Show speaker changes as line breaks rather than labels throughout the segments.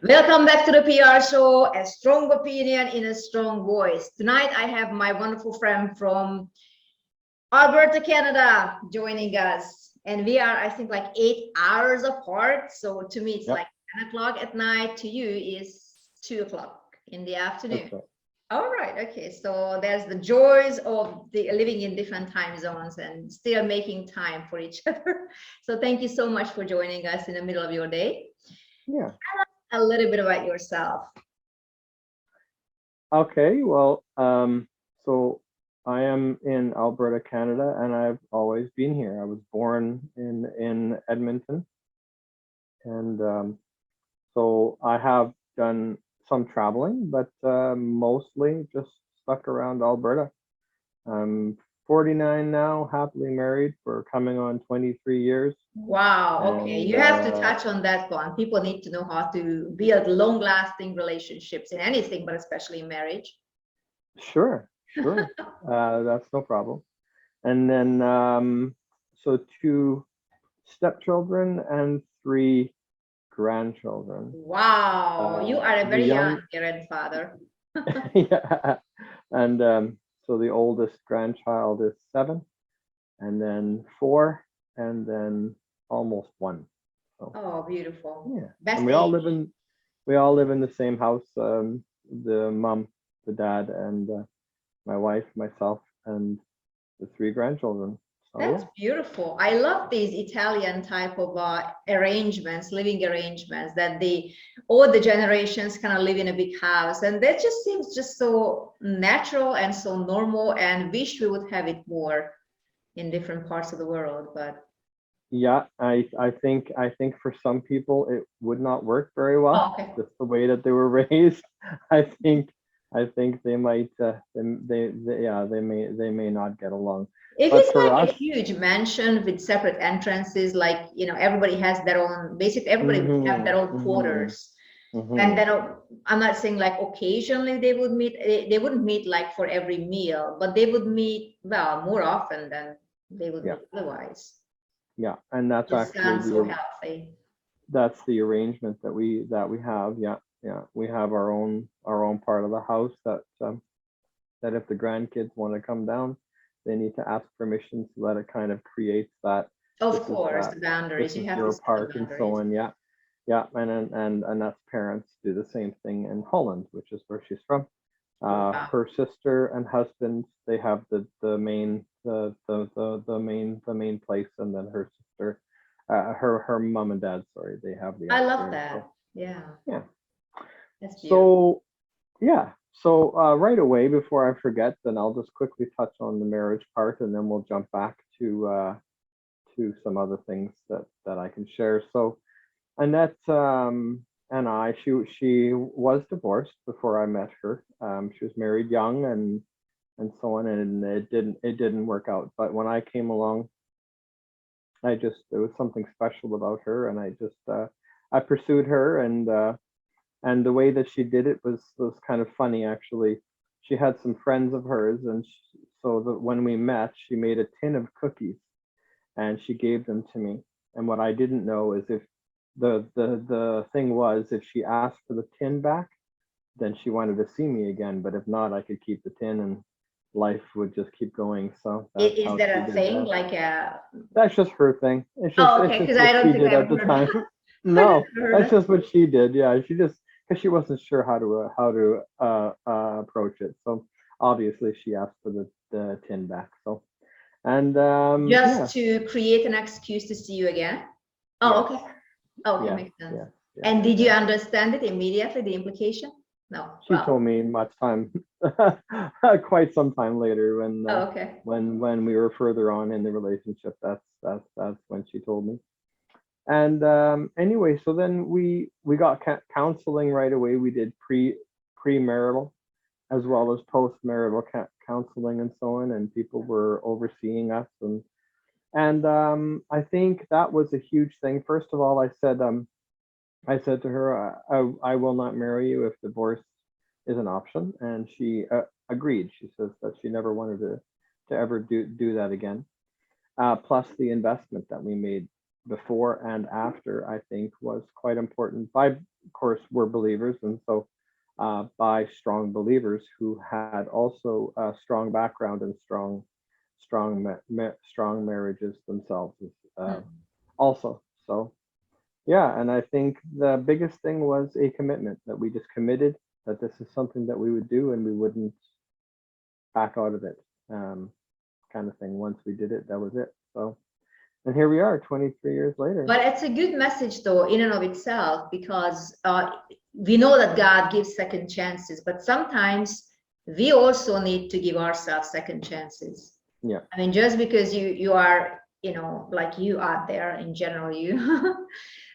Welcome back to the PR show, a strong opinion in a strong voice. Tonight, I have my wonderful friend from Alberta, Canada, joining us. And we are, I think, like 8 hours apart. So to me, it's like 10 o'clock at night. To you is 2 o'clock in the afternoon.
Right.
All right. Okay. So there's the joys of the living in different time zones and still making time for each other. So thank you so much for joining us in the middle of your day.
Yeah.
A little bit about yourself.
Okay. Well, so I am in Alberta, Canada, and I've always been here. I was born in Edmonton, and so I have done some traveling, but mostly just stuck around Alberta. I'm 49 now, happily married for coming on 23 years.
Wow. Okay.
And
You have to touch on that one. People need to know how to build long-lasting relationships in anything, but especially in marriage.
Sure. That's no problem. And then so 2 stepchildren and 3 grandchildren.
Wow. You are a
The
very young
young,
grandfather.
yeah, and so the oldest grandchild is 7, and then 4, and then almost 1. So
Oh, beautiful.
yeah,
Best
and we all live in the same house. The mom, the dad, and my wife, myself, and the 3 grandchildren. So
That's beautiful. I love these Italian type of arrangements, living arrangements that all the generations kind of live in a big house. And that just seems just so natural and so normal, and wish we would have it more in different parts of the world. But
yeah, I think for some people it would not work very well.
okay.
Just the way that they were raised. I think they might they may not get along.
If
But
it's
for
like
us,
a huge mansion with separate entrances, like, everybody has their own, basically everybody would have their own quarters. And then I'm not saying like occasionally they would meet, they wouldn't meet like for every meal, but they would meet, well, more often than they would meet otherwise.
yeah, and that's
Just
actually
sounds so healthy.
that's the arrangement that we have. Yeah, we have our own part of the house that that if the grandkids want to come down, they need to ask permission, so that it kind of creates that.
Of course, the boundaries,
This
you
is
have to
your
set the
part and so
boundaries.
on. Yeah, and that's parents do the same thing in Holland, which is where she's from.
Wow.
Her sister and husband, they have the main main place, and then her sister, her mom and dad, sorry, they have the
I love
upstairs.
that.
So,
Yeah.
yeah.
That's beautiful.
So yeah. So right away, before I forget, then I'll just quickly touch on the marriage part, and then we'll jump back to some other things that I can share. So Annette and she was divorced before I met her. She was married young and so on, and it didn't work out. But when I came along, there was something special about her, and I pursued her, and the way that she did it was kind of funny, actually. She had some friends of hers, and so that when we met, she made a tin of cookies and she gave them to me. And what I didn't know is, if the thing was, if she asked for the tin back, then she wanted to see me again. But if not, I could keep the tin and life would just keep going. So that's
Is
how
there
she
a
did
thing
that.
like a?
That's just her thing.
Oh,
It's
okay,
just
because I
what
don't
she
think
did
I've
at the
heard that.
time.
I never
No,
heard
that's
that.
just what she did. Yeah, she just, because she wasn't sure how to approach it. So obviously she asked for the tin back. So and
Just to create an excuse to see you again. Oh,
yes,
okay. Okay,
yes,
makes sense.
yes, yes,
And did you
yes.
understand it immediately, the implication? No.
She
Well,
told me much time, quite some time later,
oh, okay.
when we were further on in the relationship. That's when she told me. And anyway, so then we got counseling right away. We did premarital as well as postmarital counseling and so on, and people were overseeing us, and I think that was a huge thing. First of all, I said to her, I will not marry you if divorce is an option, and she agreed. She says that she never wanted to ever do that again. Plus, the investment that we made before and after, I think, was quite important. course, were believers, and so by strong believers who had also a strong background and strong marriages themselves also. So yeah, and I think the biggest thing was a commitment that we just committed that this is something that we would do and we wouldn't back out of it, kind of thing. Once we did it, that was it. So, and here we are 23 years later.
But it's a good message though in and of itself, because we know that God gives second chances, but sometimes we also need to give ourselves second chances.
Yeah.
I mean, just because you are, you know, like you out there in general, you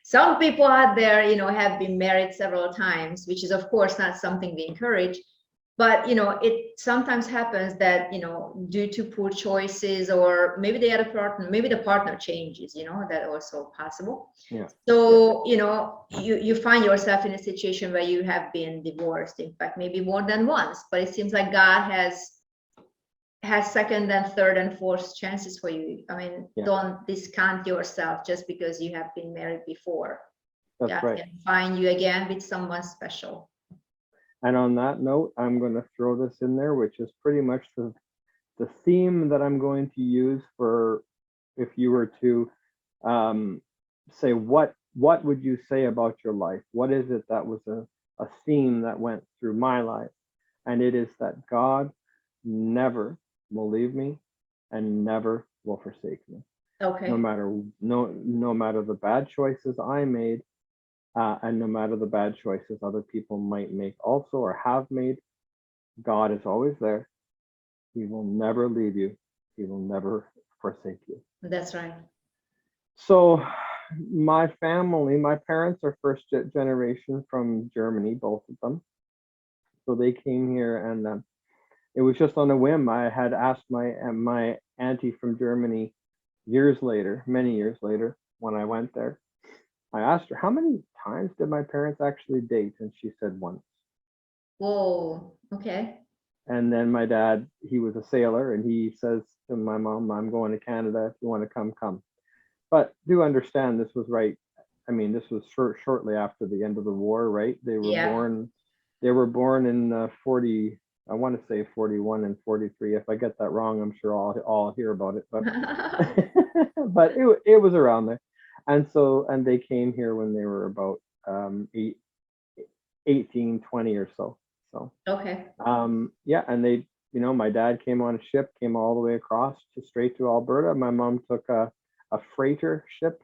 some people out there, you know, have been married several times, which is of course not something we encourage. But you know, it sometimes happens that, you know, due to poor choices, or maybe the other partner, maybe the partner changes, you know, that also possible.
Yeah.
So, you know, you find yourself in a situation where you have been divorced, in fact, maybe more than once, but it seems like God has second and third and fourth chances for you. I mean, don't discount yourself just because you have been married before.
That's
God
right.
can find you again with someone special.
And on that note, I'm going to throw this in there, which is pretty much the theme that I'm going to use for if you were to say what would you say about your life? What is it that was a theme that went through my life? And it is that God never will leave me and never will forsake me.
Okay.
No matter the bad choices I made, and no matter the bad choices other people might make also or have made, God is always there. He will never leave you. He will never forsake you.
That's right.
So my family, my parents are first generation from Germany, both of them. So they came here, and it was just on a whim. I had asked my auntie from Germany many years later, when I went there. I asked her, how many times did my parents actually date? And she said once.
Whoa, okay.
And then my dad, he was a sailor, and he says to my mom, I'm going to Canada. If you want to come, come. But do understand, this was right. I mean, this was shortly after the end of the war, right? They were born in 40, I want to say 41 and 43. If I get that wrong, I'm sure I'll hear about it. But but it was around there. And they came here when they were about 18, 20 or so. So
okay.
Yeah, and they, you know, my dad came on a ship, came all the way across straight to Alberta. My mom took a freighter ship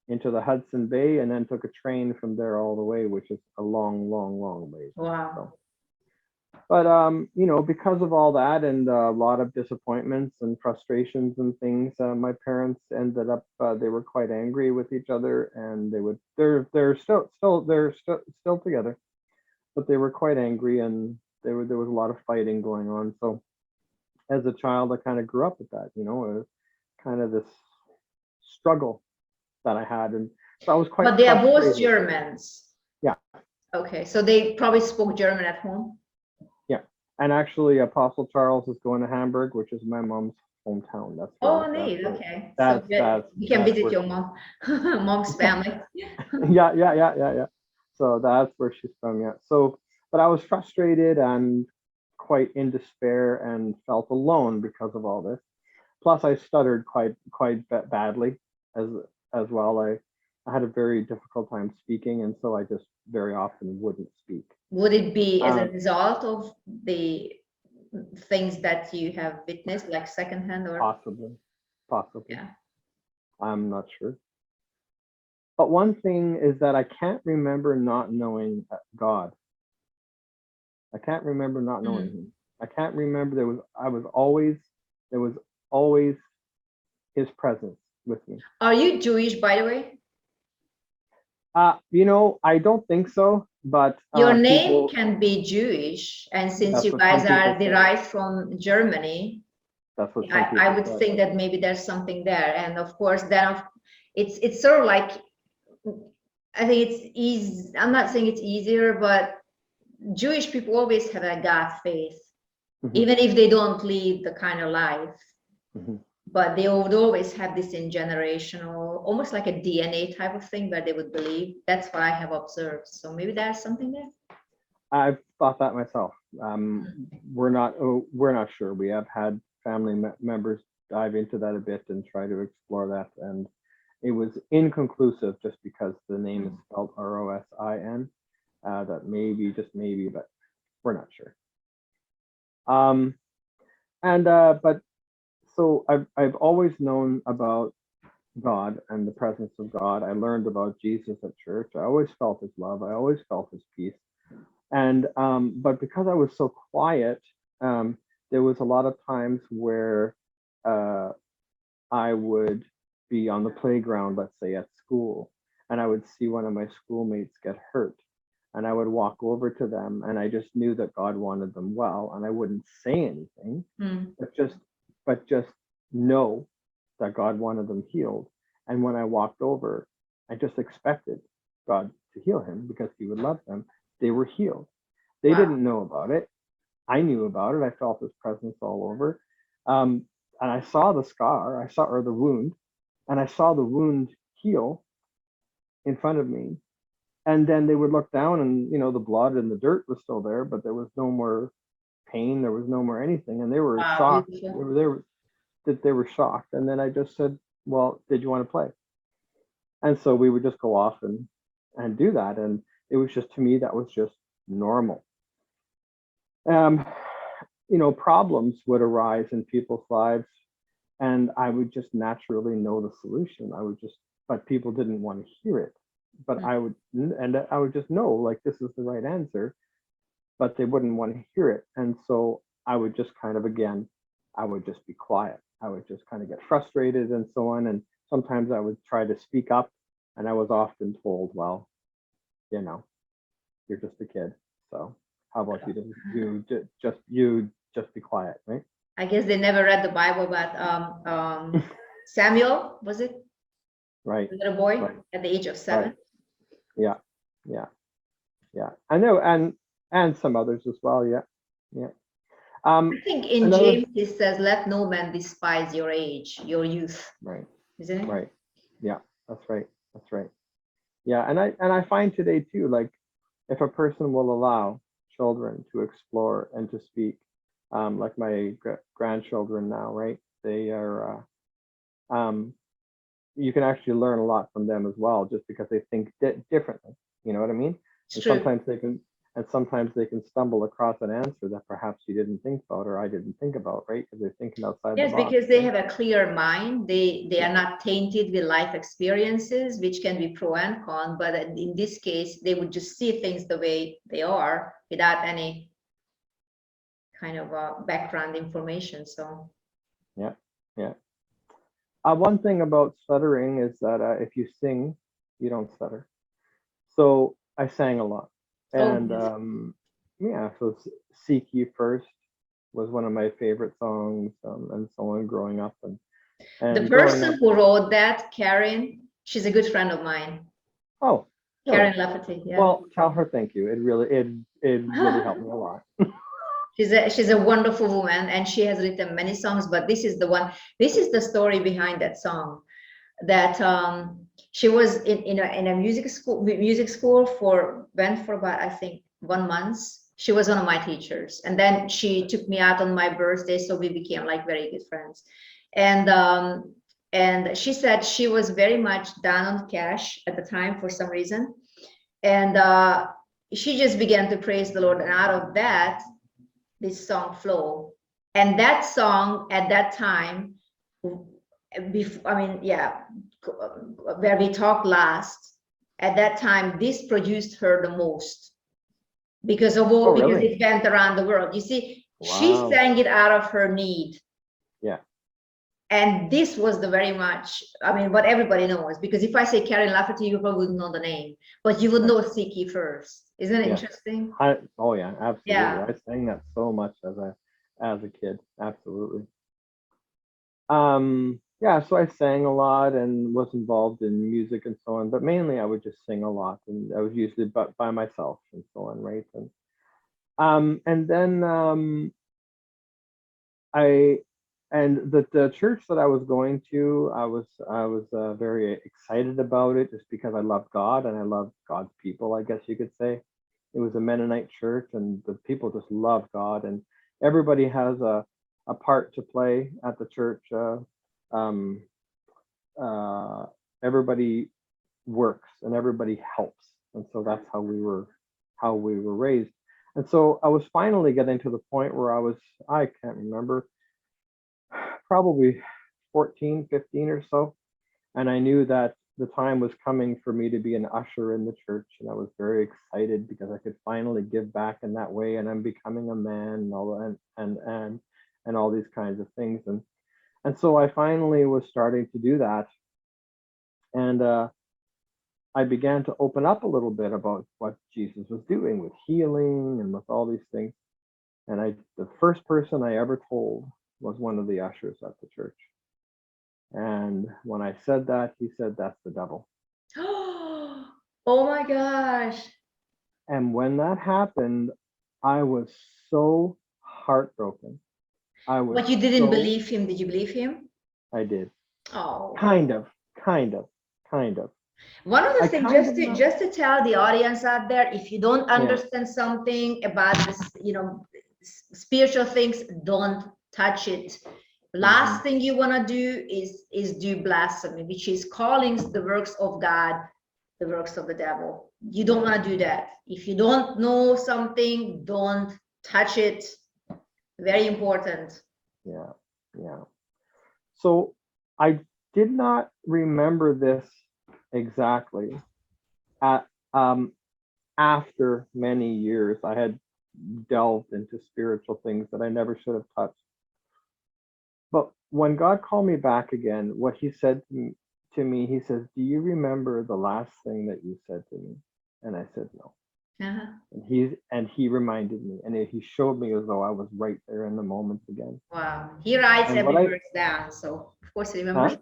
into the Hudson Bay, and then took a train from there all the way, which is a long way.
Wow.
So, but you know, because of all that and a lot of disappointments and frustrations and things, my parents ended up they were quite angry with each other, and they're still together, but they were quite angry, and there was a lot of fighting going on. So as a child, I kind of grew up with that, you know, kind of this struggle that I had, and so I was quite.
But they are both Germans.
Yeah.
Okay, so they probably spoke German at home.
And actually, Apostle Charles is going to Hamburg, which is my mom's hometown. That's where,
neat. Okay.
So
you can visit your mom's family.
Yeah. So that's where she's from. Yeah. So, but I was frustrated and quite in despair and felt alone because of all this. Plus, I stuttered quite badly as well. I had a very difficult time speaking, and so I just very often wouldn't speak.
Would it be as a result of the things that you have witnessed, like secondhand, or
possibly?
Yeah.
I'm not sure. But one thing is that I can't remember not knowing God. I can't remember not knowing him. I can't remember there was always his presence with me.
Are you Jewish, by the way?
You know, I don't think so, but
your name can be Jewish, and since you guys are derived from Germany,
that's what
I would think that maybe there's something there. And of course, then it's sort of like, I think it's easy. I'm not saying it's easier, but Jewish people always have a God faith, even if they don't lead the kind of life but they would always have this in generational, almost like a DNA type of thing where they would believe. That's what I have observed. So maybe there's something there.
I've thought that myself. We're not sure. We have had family members dive into that a bit and try to explore that, and it was inconclusive just because the name is spelled Rosin. That maybe, just maybe, but we're not sure. But so I've always known about God and the presence of God. I learned about Jesus at church. I always felt his love. I always felt his peace. And but because I was so quiet, there was a lot of times where I would be on the playground, let's say at school, and I would see one of my schoolmates get hurt, and I would walk over to them, and I just knew that God wanted them well, and I wouldn't say anything, but just know that God wanted them healed. And when I walked over, I just expected God to heal him because he would love them. They were healed. They didn't know about it. I knew about it. I felt his presence all over. And I saw the scar, or the wound, and I saw the wound heal in front of me. And then they would look down and, the blood and the dirt was still there, but there was no more pain. There was no more anything. And they were shocked. They were shocked. And then I just said, well, did you want to play? And so we would just go off and do that. And it was just, to me, that was just normal. Problems would arise in people's lives, and I would just naturally know the solution. But people didn't want to hear it. But I would just know, like, this is the right answer, but they wouldn't want to hear it. And so I would just I would just be quiet. I would just kind of get frustrated and so on. And sometimes I would try to speak up, and I was often told, well, you're just a kid. So how about you just be quiet, right?
I guess they never read the Bible, but Samuel, was it?
Right.
The little boy at the age of 7.
Right. Yeah. I know, and some others as well. Yeah.
I think in James it says, "Let no man despise your age, your youth."
Right.
Isn't it?
Right. Yeah. That's right. Yeah, and I find today too, like, if a person will allow children to explore and to speak, like my grandchildren now, right? They are, you can actually learn a lot from them as well, just because they think differently. You know what I mean?
It's true.
Sometimes they can stumble across an answer that perhaps you didn't think about, or I didn't think about, right? Because they're thinking outside the box.
Yes, because they have a clear mind. They are not tainted with life experiences, which can be pro and con. But in this case, they would just see things the way they are without any kind of background information. So
yeah. One thing about stuttering is that if you sing, you don't stutter. So I sang a lot, and so "Seek Ye First" was one of my favorite songs, and so on, growing up. And
the person who wrote that, Karen, she's a good friend of mine.
Oh,
Karen Lafferty. Yeah.
Well, tell her thank you. It really helped me a lot.
She's a wonderful woman, and she has written many songs, but this is the one. This is the story behind that song. That she was in a music school for about, I think, 1 month. She was one of my teachers, and then she took me out on my birthday, so we became like very good friends. And she said she was very much down on cash at the time for some reason, and she just began to praise the Lord, and out of that, this song flow. And that song at that time, where we talked last, at that time, this produced her the most because it went around the world. You see, she sang it out of her need.
Yeah.
And this was the very much, what everybody knows, because if I say Karen Lafferty, you probably wouldn't know the name, but you would know "Seek Ye First." Isn't it interesting?
Oh yeah, absolutely.
Yeah.
I sang that so much as a kid. Absolutely. So I sang a lot and was involved in music and so on, but mainly I would just sing a lot, and I was usually by myself and so on, right? And then And the church that I was going to, I was very excited about it just because I love God and I love God's people, I guess you could say. It was a Mennonite church, and the people just love God, and everybody has a part to play at the church. Um, Everybody works and everybody helps, and so that's how we were raised. And so I was finally getting to the point where I can't remember, probably 14, 15 or so. And I knew that the time was coming for me to be an usher in the church. And I was very excited because I could finally give back in that way. And I'm becoming a man and all and all these kinds of things. And so I finally was starting to do that. And I began to open up a little bit about what Jesus was doing with healing and with all these things. And the first person I ever told was one of the ushers at the church. And when I said that, he said, "That's the devil."
Oh my gosh.
And when that happened, I was so heartbroken.
But you didn't believe him. Did you believe him?
I did.
Oh.
Kind of.
One of the
I
things,
kind
just
of
to
not,
just to tell the audience out there, if you don't
yeah.
understand something about this, spiritual things, don't touch it. Last thing you want to do is do blasphemy, which is calling the works of God the works of the devil. You don't want to do that. If you don't know something, don't touch it. Very important.
Yeah. So I did not remember this exactly. At After many years, I had delved into spiritual things that I never should have touched. But when God called me back again, what he said to me, he says, "Do you remember the last thing that you said to me?" And I said, "No." And he reminded me, and he showed me as though I was right there in the moment again.
Wow. He writes
And
every verse down, so of course he remembers.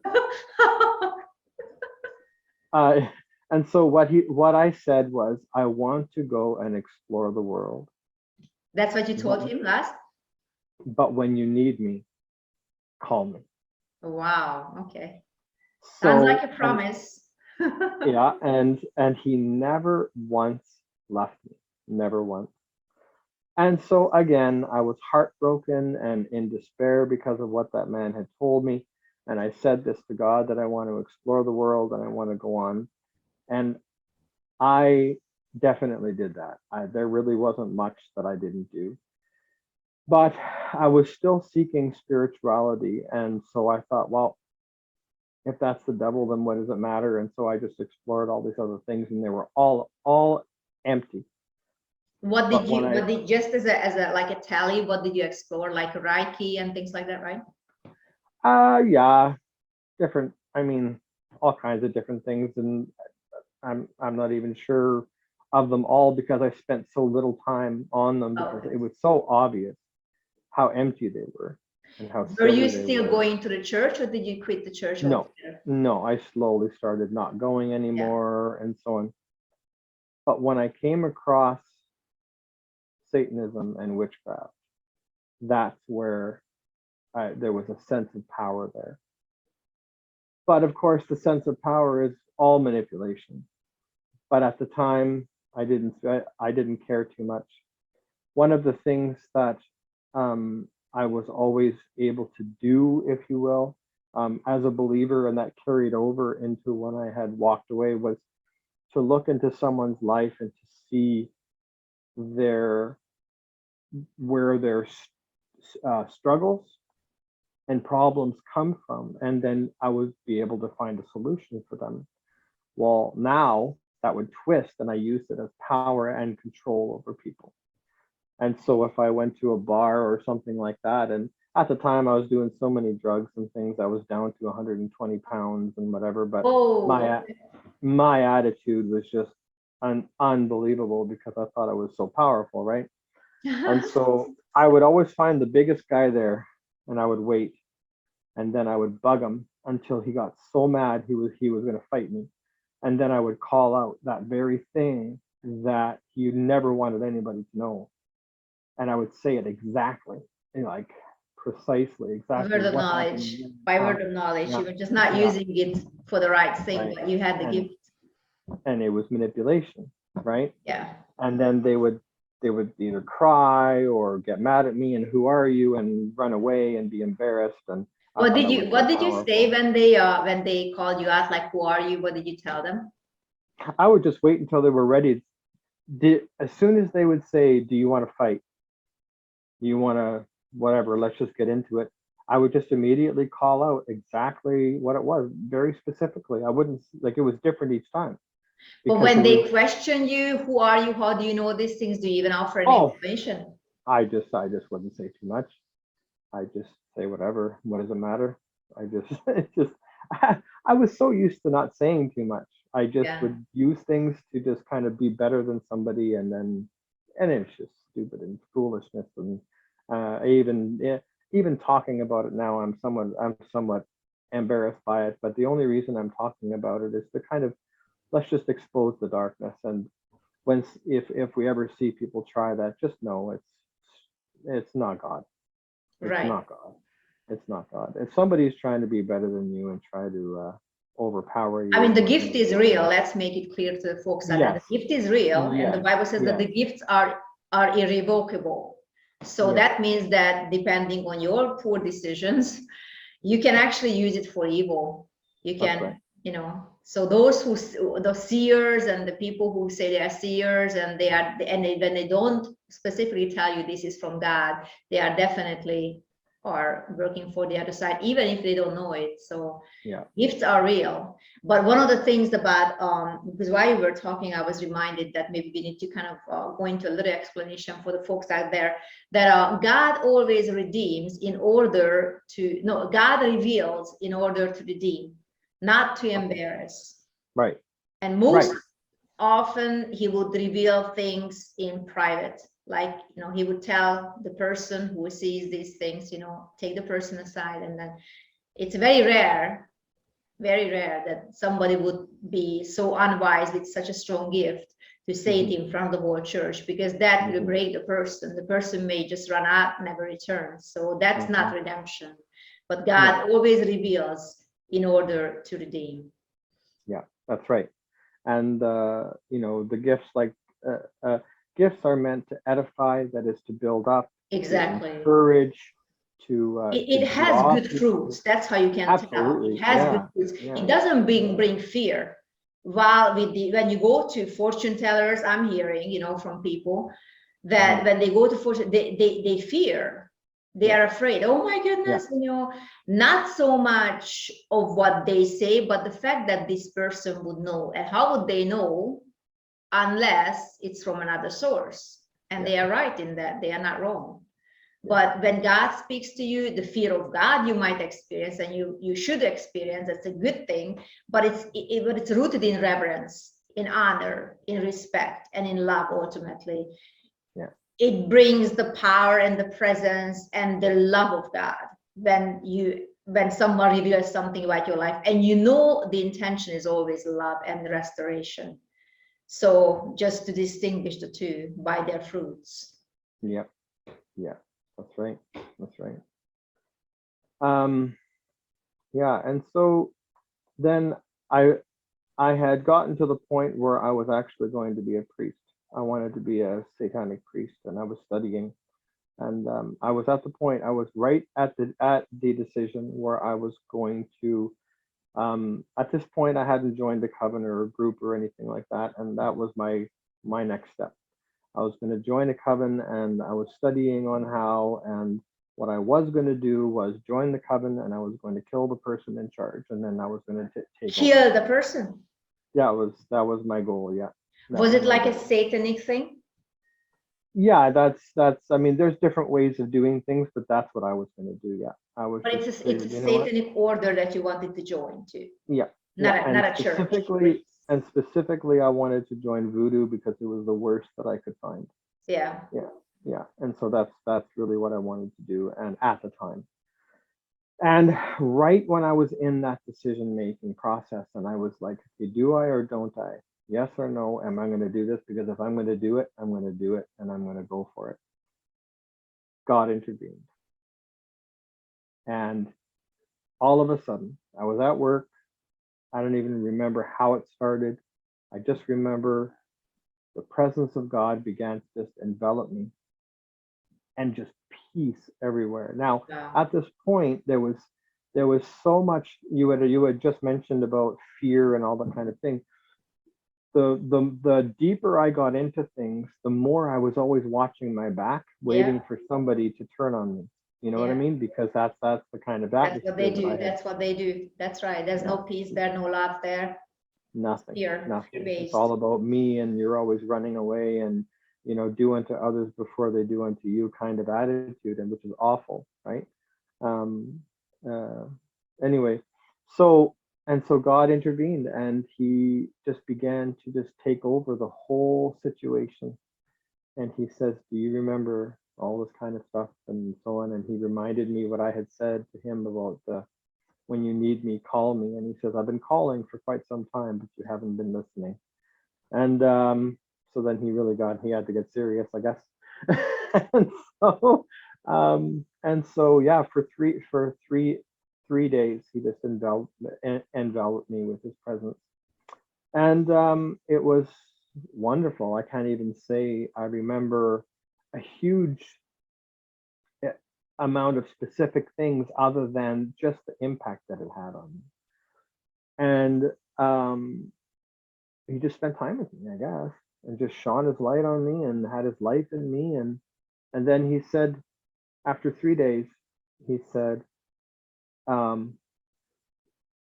And so what I said was, "I want to go and explore the world."
That's what you told him last?
But when you need me, call me.
Wow. Okay.
So,
sounds like a promise.
Yeah, and he never once left me, never once. And so again, I was heartbroken and in despair because of what that man had told me. And I said this to God, that I want to explore the world and I want to go on. And I definitely did that. There really wasn't much that I didn't do. But I was still seeking spirituality. And so I thought, well, if that's the devil, then what does it matter? And so I just explored all these other things, and they were all empty.
What did just as a like a tally, what did you explore? Like Reiki and things like that, right?
Yeah, different. I mean, all kinds of different things, and I'm not even sure of them all because I spent so little time on them, because it was so obvious how empty they were and how
Were you
silly
still
they were.
going to the church, or did you quit the church altogether?
No, I slowly started not going anymore, and so on. But when I came across Satanism and witchcraft, that's where there was a sense of power there. But of course, the sense of power is all manipulation. But at the time, I didn't care too much. One of the things that I was always able to do, if you will, as a believer, and that carried over into when I had walked away, was to look into someone's life and to see where their struggles and problems come from, and then I would be able to find a solution for them. Well, now that would twist, and I used it as power and control over people. And so if I went to a bar or something like that, and at the time I was doing so many drugs and things, I was down to 120 pounds and whatever, but my attitude was just unbelievable because I thought I was so powerful, right? And so I would always find the biggest guy there, and I would wait, and then I would bug him until he got so mad he was going to fight me. And then I would call out that very thing that he never wanted anybody to know. And I would say it exactly, like precisely, exactly
word of
what
knowledge,
happened.
by word of knowledge.
Yeah,
You were just not
yeah,
using it for the right thing,
right.
but you had the
And
gift.
it was manipulation, right?
Yeah.
And then they would either cry or get mad at me and who are you and run away and be embarrassed. And I thought I was so
What did you say
powerful.
when they called you out, like, who are you? What did you tell them?
I would just wait until they were ready. As soon as they would say, do you want to fight? Do you want to whatever, let's just get into it. I would just immediately call out exactly what it was, very specifically. I wouldn't, like, it was different each time
But
because
when
it
they
was,
question you, who are you? How do you know these things? Do you even offer any
oh,
information?
I just wouldn't say too much. I just say whatever. What does it matter? I just, it just, I was so used to not saying too much. I just
Yeah.
would use things to just kind of be better than somebody, and it's just stupid and foolishness. And even talking about it now, I'm somewhat embarrassed by it. But the only reason I'm talking about it is to kind of let's just expose the darkness. And if we ever see people try that, just know it's not God. It's
Right.
not God. It's not God. If somebody's trying to be better than you and try to overpower
I
you
mean,
or
the gift is real.
manipulate,
Let's make it clear to the folks out there.
yes,
The gift is real, and the
yes,
Bible says that
yes,
the gifts are irrevocable. So
yes.
that means that depending on your poor decisions, you can actually use it for evil. You
That's right.
can, so those the seers and the people who say they are seers and when they don't specifically tell you this is from God, they are definitely are working for the other side, even if they don't know it. So
Yeah.
gifts are real. But one of the things about because while you were talking, I was reminded that maybe we need to kind of go into a little explanation for the folks out there that God always redeems in order to, no, God reveals in order to redeem, not to embarrass.
Right.
And most
Right.
often he would reveal things in private, like, he would tell the person who sees these things, take the person aside. And then it's very rare that somebody would be so unwise with such a strong gift to say it in front of the whole church, because that will break the person. The person may just run out, never return. So that's not redemption. But God always reveals in order to redeem.
Yeah, that's right. And the gifts, like gifts are meant to edify, that is to build up,
Exactly.
to encourage,
It
to
has
draw
good
people.
fruits. That's how you can tell. It
Absolutely.
has good
Yeah.
fruits.
Yeah.
It doesn't bring fear. While when you go to fortune tellers, I'm hearing, from people that when they go to fortune, they fear. They are afraid. Oh my goodness, not so much of what they say, but the fact that this person would know. And how would they know unless it's from another source? And they are right in that. They are not wrong. But when God speaks to you, the fear of God you might experience, and you should experience. That's a good thing. But it's rooted in reverence, in honor, in respect, and in love. Ultimately, it brings the power and the presence and the love of God when someone reveals something about your life, and the intention is always love and restoration. So just to distinguish the two by their fruits.
Yeah. That's right. Yeah, and so then I had gotten to the point where I was actually going to be a priest. I wanted to be a satanic priest, and I was studying, and I was at the point. I was right at the decision where I was going to. At this point, I hadn't joined a coven or a group or anything like that, and that was my next step. I was going to join a coven, and I was studying on how, and what I was going to do was join the coven, and I was going to kill the person in charge, and then I was going to take
kill
over.
the person.
Yeah, that was my goal. Yeah.
Was it like a satanic thing?
Yeah, I mean, there's different ways of doing things, but that's what I was going to do. Yeah, I was.
But it's a satanic order that you wanted to join to.
Yeah.
Not a church.
Specifically, I wanted to join voodoo because it was the worst that I could find.
Yeah.
And so that's really what I wanted to do, and at the time. And right when I was in that decision-making process, and I was like, okay, do I or don't I? Yes or no? Am I going to do this? Because if I'm going to do it, I'm going to do it, and I'm going to go for it. God intervened. And all of a sudden, I was at work. I don't even remember how it started. I just remember the presence of God began to just envelop me, and just peace everywhere. Now,
Wow.
at this point, there was so much. You had just mentioned about fear and all that kind of thing. The deeper I got into things, the more I was always watching my back, waiting
Yeah.
for somebody to turn on me. You know what I
Yeah.
mean? Because that's the kind of
That's what they
atmosphere that I
do.
had.
That's what they do. That's right. There's
Yeah,
no peace there, no love there.
nothing,
Fear
nothing. It's
based.
all about me, and you're always running away, and do unto others before they do unto you kind of attitude, and which is awful, right? Um, uh, anyway, so so God intervened, and He just began to just take over the whole situation. And He says, "Do you remember all this kind of stuff and so on?" And He reminded me what I had said to Him about when you need me, call me. And He says, "I've been calling for quite some time, but you haven't been listening." And so then he had to get serious, I guess. and so yeah, for three days, He just enveloped me with His presence. And it was wonderful. I can't even say I remember a huge amount of specific things other than just the impact that it had on me. And He just spent time with me, I guess, and just shone His light on me and had His life in me. And then He said, after 3 days, He said,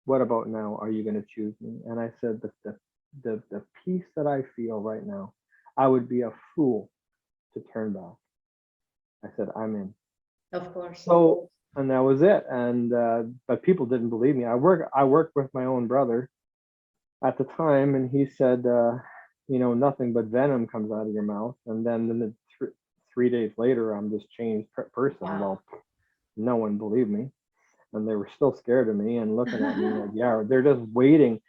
"What about now? Are you going to choose me?" And I said, "The peace that I feel right now, I would be a fool to turn back." I said, "I'm in."
Of course.
So, and that was it. And but people didn't believe me. I worked with my own brother at the time, and he said, "Nothing but venom comes out of your mouth." And then 3 days later, I'm this changed person.
Wow.
Well, no one believed me, and they were still scared of me and looking at me like, yeah, they're just waiting.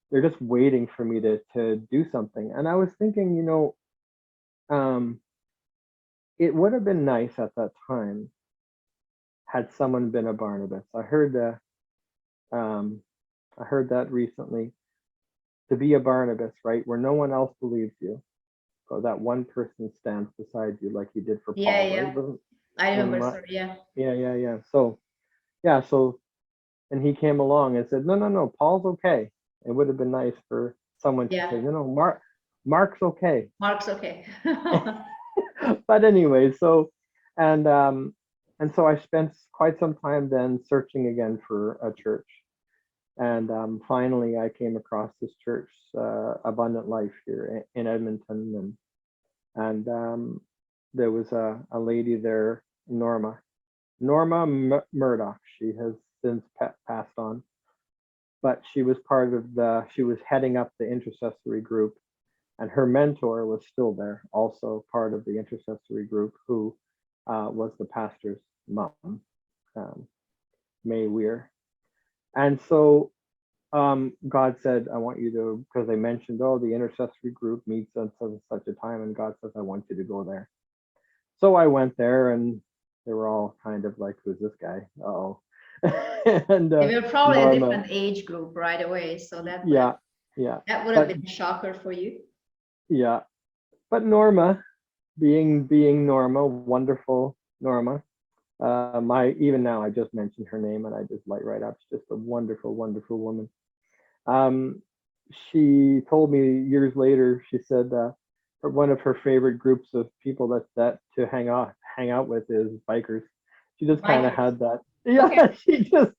They're just waiting for me to do something. And I was thinking, it would have been nice at that time had someone been a Barnabas. I heard that recently. To be a Barnabas, right, where no one else believes you, so that one person stands beside you, like He did for
Yeah,
Paul.
yeah.
Right?
I remember,
My,
sorry, yeah.
yeah. So yeah, and he came along and said, no, Paul's okay. It would have been nice for someone to say, no, Mark's okay.
Mark's okay.
But anyway, and so I spent quite some time then searching again for a church. And finally, I came across this church, Abundant Life, here in Edmonton, and there was a lady there, Norma Murdoch. She has since passed on, but she was she was heading up the intercessory group, and her mentor was still there, also part of the intercessory group, who was the pastor's mom, May Weir. And so God said, "I want you to," because they mentioned, "Oh, the intercessory group meets at such a time," and God says, "I want you to go there." So I went there, and they were all kind of like, "Who's this guy?" Oh, and
They were probably a
Norma,
different age group right away, so that
yeah,
that would have
but
been a shocker for you.
yeah, but Norma, being Norma, wonderful Norma. Even now, I just mentioned her name, and I just light right up. She's just a wonderful, wonderful woman. She told me years later. She said one of her favorite groups of people that to hang out with is bikers. She just kind of
Bikers.
had that. Yeah,
Okay.
she just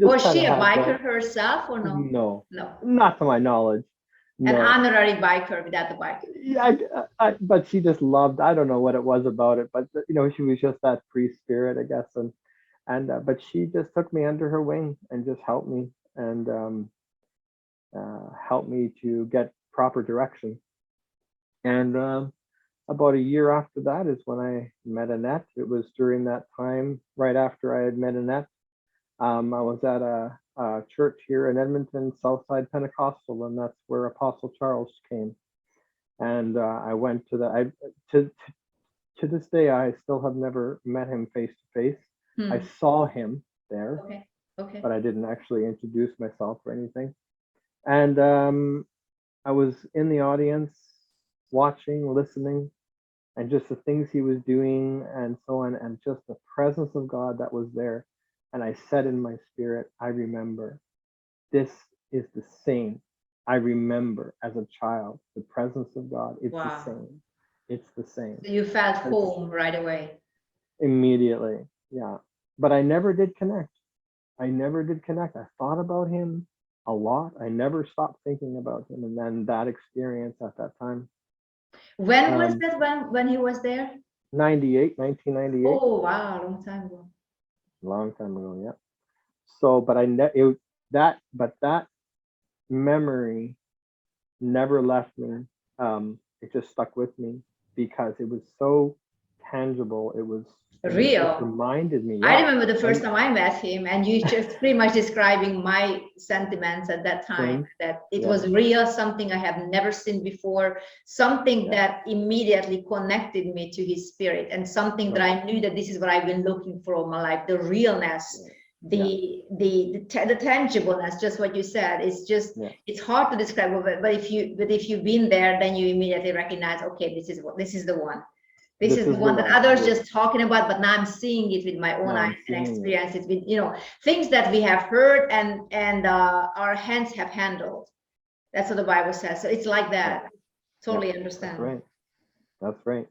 Was
kind
she
of
a
had
biker
that.
herself or no?
No,
No.
not to my knowledge.
An
No.
honorary biker without the bike.
Yeah, but she just loved. I don't know what it was about it, but she was just that free spirit, I guess, and but she just took me under her wing and just helped me and helped me to get proper direction. And about a year after that is when I met Annette. It was during that time, right after I had met Annette. I was at a church here in Edmonton, Southside Pentecostal, and that's where Apostle Charles came. And I went to to this day, I still have never met him face to face. I saw him there,
Okay. Okay.
but I didn't actually introduce myself or anything. And I was in the audience watching, listening, and just the things he was doing and so on, and just the presence of God that was there. And I said in my spirit, I remember this is the same. I remember as a child, the presence of God. It's the
Wow.
same. It's the same.
So you felt
And
home right away.
immediately. Yeah. But I never did connect. I never did connect. I thought about him a lot. I never stopped thinking about him. And then that experience at that time,
When was that when he was there?
1998,
Oh wow, long time ago.
long time ago. Yeah. So, but that memory never left me. It just stuck with me because it was so tangible. It just
Real.
reminded me.
I
Yeah.
remember the first
And
time I met him, and you just pretty much describing my sentiments at that time,
same.
that it
Yeah.
was real, something I have never seen before, something
Yeah.
that immediately connected me to his spirit, and something that I knew that this is what I've been looking for all my life, the realness, the tangibleness, just what you said. It's just, it's hard to describe, but if you've been there, then you immediately recognize, okay, this is the one. This is the one that others just talking about, but now I'm seeing it with my own eyes and experience it with, things that we have heard and our hands have handled. That's what the Bible says. So it's like that. Totally understand.
That's right. That's right.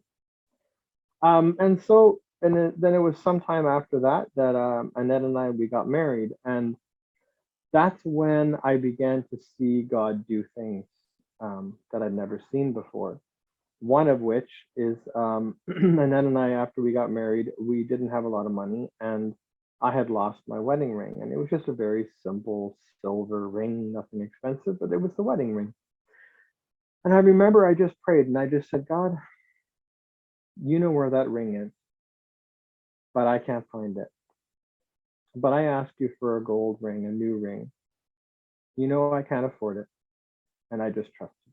And so, and then it was sometime after that Annette and I, we got married, and that's when I began to see God do things that I'd never seen before. One of which is Annette and I, after we got married, we didn't have a lot of money, and I had lost my wedding ring, and it was just a very simple silver ring, nothing expensive, but it was the wedding ring. And I remember I just prayed and I just said, God, you know where that ring is, but I can't find it. But I asked you for a gold ring, a new ring. You know I can't afford it, and I just trust you.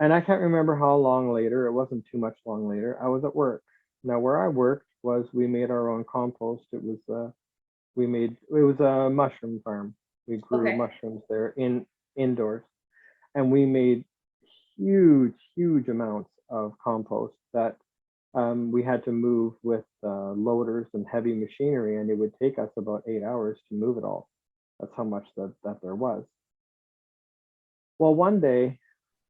And I can't remember how long later, it wasn't too much long later, I was at work. Now where I worked was, we made our own compost. It was a mushroom farm. We grew mushrooms there indoors, and we made huge amounts of compost that we had to move with loaders and heavy machinery, and it would take us about 8 hours to move it all. That's how much that there was. Well, one day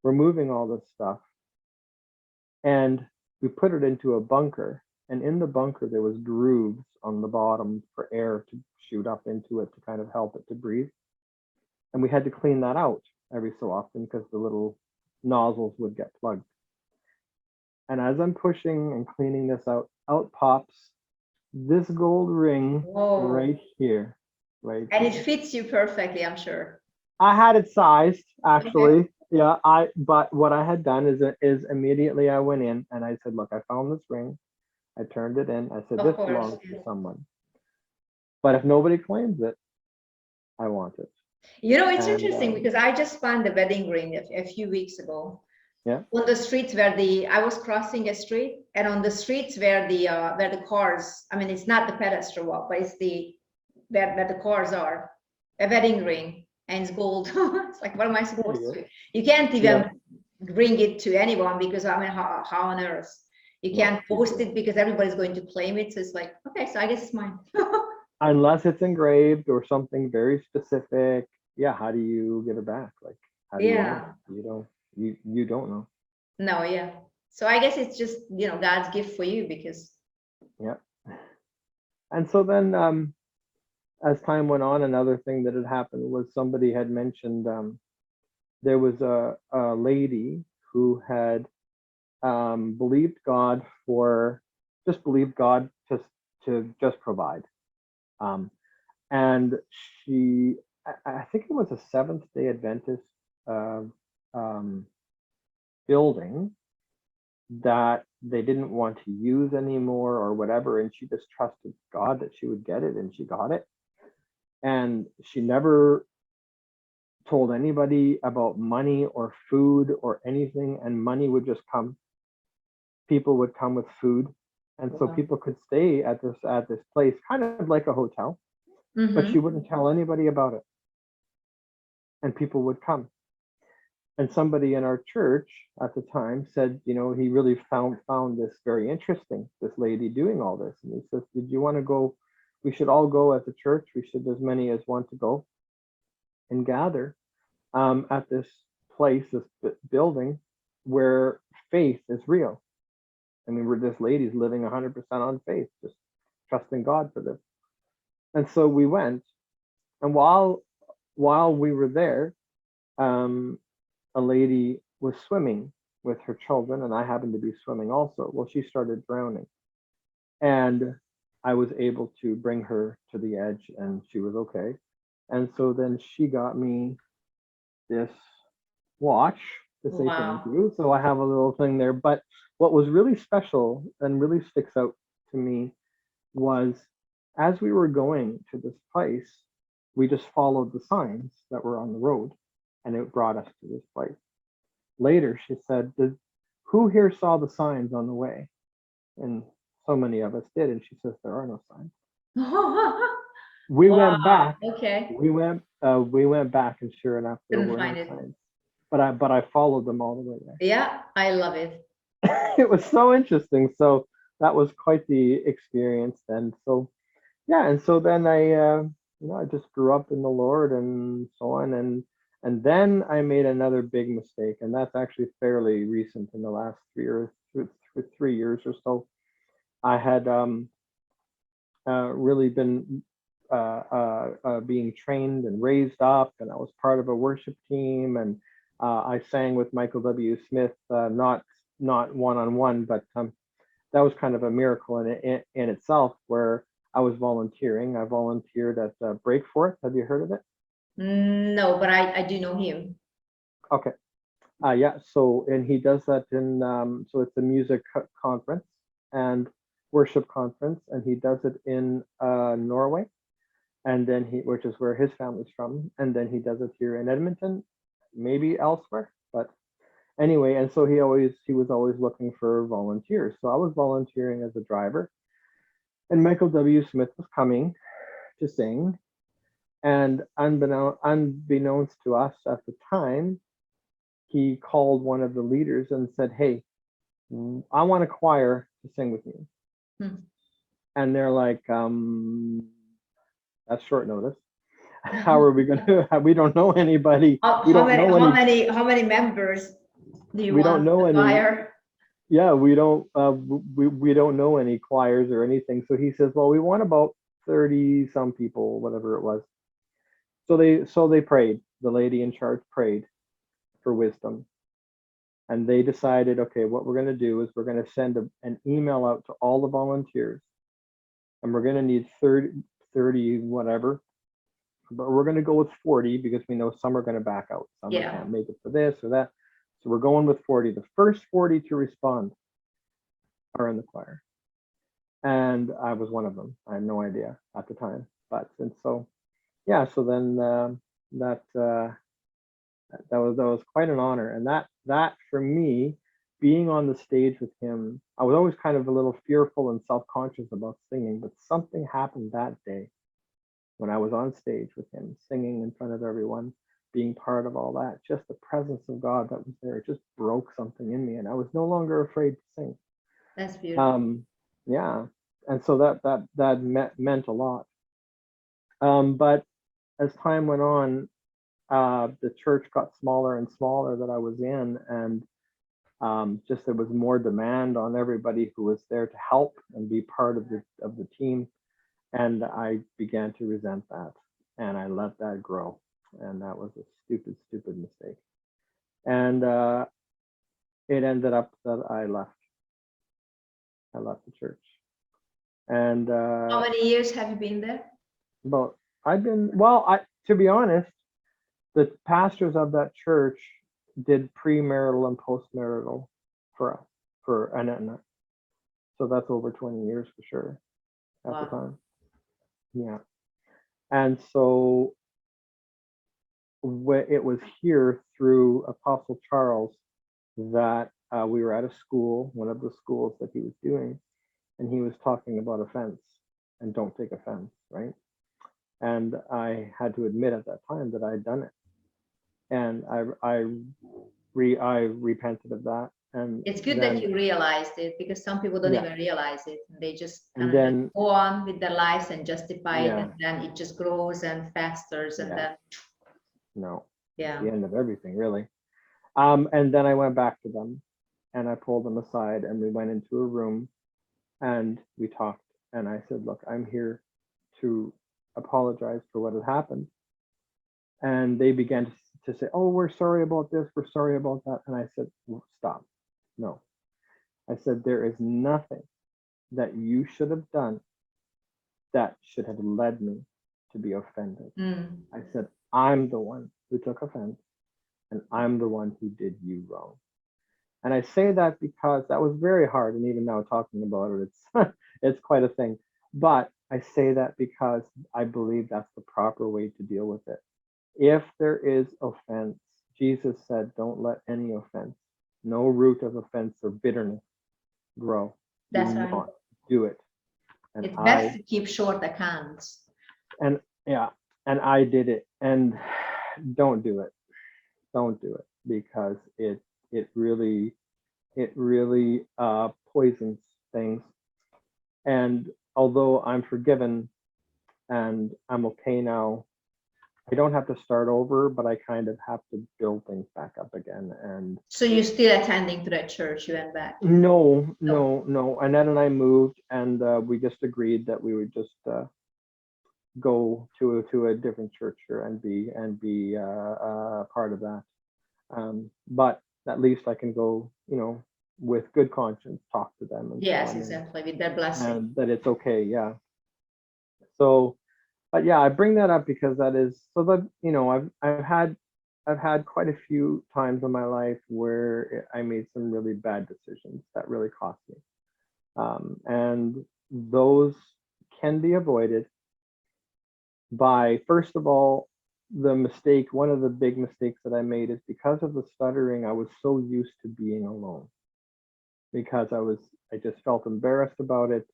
we're moving all this stuff, and we put it into a bunker, and in the bunker there was grooves on the bottom for air to shoot up into it to kind of help it to breathe. And we had to clean that out every so often because the little nozzles would get plugged. And as I'm pushing and cleaning this out pops this gold ring right here. Right.
And it fits you perfectly, I'm sure.
I had it sized, actually. Yeah, but what I had done is immediately I went in and I said, look, I found this ring. I turned it in. I said, this belongs to someone. But if nobody claims it, I want it.
It's interesting because I just found the wedding ring a few weeks ago. Yeah. On the streets where I was crossing a street, and on the streets where the cars, I mean, it's not the pedestrian walk, but it's where the cars are, a wedding ring, and it's gold. It's like, what am I supposed to do? You can't even bring it to anyone because, I mean, how on earth? You can't post it because everybody's going to claim it. So it's like, okay, so I guess it's mine.
Unless it's engraved or something very specific. Yeah, how do you get it back? Like, how do you don't know.
No, yeah. So I guess it's just, God's gift for you because.
Yeah. And so then as time went on, another thing that had happened was somebody had mentioned there was a lady who had believed God to just provide. And she, I think it was a Seventh-day Adventist building that they didn't want to use anymore or whatever, and she just trusted God that she would get it, and she got it. And she never told anybody about money or food or anything, and money would just come. People would come with food And so
Wow.
people could stay at this place, kind of like a hotel, but she wouldn't tell anybody about it. And people would come. And somebody in our church at the time said, you know, he really found this very interesting, this lady doing all this. And he says, did you want to go? We should all go as a church. We should, as many as want to go and gather at this place, this building where faith is real. I mean, this lady's living 100% on faith, just trusting God for this. And so we went. And while we were there, a lady was swimming with her children, and I happened to be swimming also. Well, she started drowning, and I was able to bring her to the edge, and she was okay. And so then she got me this watch to say thank you. So I have a little thing there. But what was really special and really sticks out to me was as we were going to this place, we just followed the signs that were on the road, and it brought us to this place. Later, she said, who here saw the signs on the way? And so many of us did. And she says, there are no signs. We went back.
Okay.
We went back, and sure enough, there were no signs. But I followed them all the way there.
Yeah, I love it.
It was so interesting. So that was quite the experience. And so, yeah. And so then I just grew up in the Lord and so on. And then I made another big mistake, and that's actually fairly recent in the last 3 years or so. I had really been being trained and raised up, and I was part of a worship team, and I sang with Michael W. Smith, not one-on-one, but that was kind of a miracle in itself, where I was volunteering. I volunteered at Breakforth. Have you heard of it?
No, but I do know him.
Okay. Yeah. So, and he does that in, so it's a music conference and worship conference, and he does it in Norway, and then which is where his family's from, and then he does it here in Edmonton, maybe elsewhere, but anyway. And so he was always looking for volunteers. So I was volunteering as a driver, and Michael W. Smith was coming to sing. And unbeknownst to us at the time, he called one of the leaders and said, hey, I want a choir to sing with me. And they're like, that's short notice. How are we going to, we don't know anybody.
How many members do you want? We don't know any choir?
Yeah, we don't know any choirs or anything. So he says, well, we want about 30 some people, whatever it was. So they prayed. The lady in charge prayed for wisdom, and they decided, okay, what we're going to do is we're going to send an email out to all the volunteers, and we're going to need 30 whatever, but we're going to go with 40 because we know some are going to back out. Some can't make it for this or that. So we're going with 40. The first 40 to respond are in the choir, and I was one of them. I had no idea at the time, and so. Yeah, so then that was quite an honor, and that for me, being on the stage with him, I was always kind of a little fearful and self-conscious about singing, but something happened that day when I was on stage with him, singing in front of everyone, being part of all that. Just the presence of God that was there, it just broke something in me, and I was no longer afraid to sing.
That's beautiful.
Yeah, and so that meant a lot. But as time went on, the church got smaller and smaller that I was in, and just there was more demand on everybody who was there to help and be part of the team, and I began to resent that, and I let that grow, and that was a stupid mistake, and it ended up that I left the church. And
how many years have you been there?
Well, to be honest, the pastors of that church did premarital and postmarital for us, for Annette and I. So that's over 20 years for sure at the time. Yeah. And so it was here through Apostle Charles that we were at a school, one of the schools that he was doing, and he was talking about offense and don't take offense, right? And I had to admit at that time that I had done it, and I repented of that. And
It's good
then,
that you realized it, because some people don't
yeah,
even realize it. They just
and
kind of
then
go on with their lives and justify it,
yeah,
and then it just grows and festers, and
yeah,
then
no, it's
yeah.
the end of everything, really. And then I went back to them, and I pulled them aside, and we went into a room, and we talked. And I said, "Look, I'm here to apologize for what had happened." And they began to say, "Oh, we're sorry about this, we're sorry about that." And I said, "Well, stop. No." I said, "There is nothing that you should have done that should have led me to be offended."
Mm.
I said, "I'm the one who took offense, and I'm the one who did you wrong." And I say that because that was very hard, and even now talking about it, it's it's quite a thing. But I say that because I believe that's the proper way to deal with it. If there is offense, Jesus said, "Don't let any offense, no root of offense or bitterness grow. Do
That's right.
not do it." And
It's best to keep short accounts.
and yeah, and I did it. And don't do it. Don't do it, because it really poisons things. And although I'm forgiven and I'm okay now, I don't have to start over, but I kind of have to build things back up again. And
So you're still attending to that church you went back?
no. Annette and I moved, and we just agreed that we would just go to a different church here and be part of that. But at least I can go, with good conscience, talk to them and so
Yes,
on,
exactly, with their blessing.
and that it's okay. Yeah. So, but yeah, I bring that up because that is so that I've had quite a few times in my life where I made some really bad decisions that really cost me, and those can be avoided by, first of all, one of the big mistakes that I made is because of the stuttering. I was so used to being alone because I just felt embarrassed about it,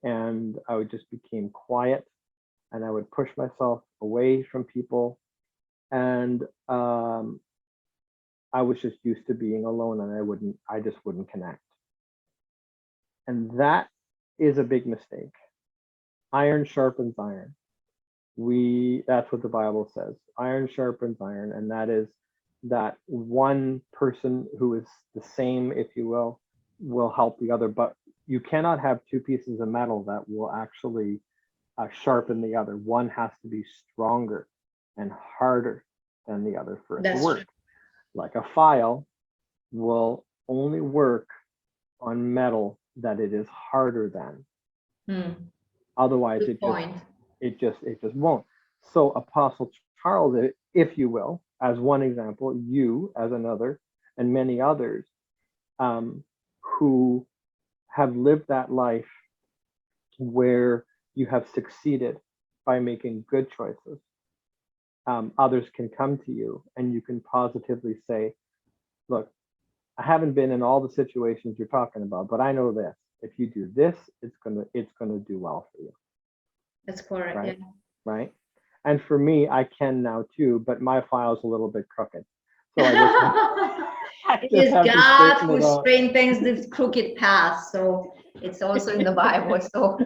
and I would just became quiet, and I would push myself away from people, and I was just used to being alone, and I just wouldn't connect, and that is a big mistake. Iron sharpens iron. That's what the Bible says. Iron sharpens iron, and that is that one person who is the same, if you will help the other. But you cannot have two pieces of metal that will actually sharpen the other. One has to be stronger and harder than the other for it to
That's
work.
true.
Like a file will only work on metal that it is harder than. Otherwise,
Good point.
it just won't. So Apostle Charles, if you will, as one example, you as another, and many others who have lived that life where you have succeeded by making good choices. Others can come to you and you can positively say, "Look, I haven't been in all the situations you're talking about, but I know this. If you do this, it's gonna do well for you."
That's correct.
Right?
Yeah.
Right? And for me, I can now too, but my file is a little bit crooked. So
It is God who strengthens this crooked path. So it's also in the Bible. So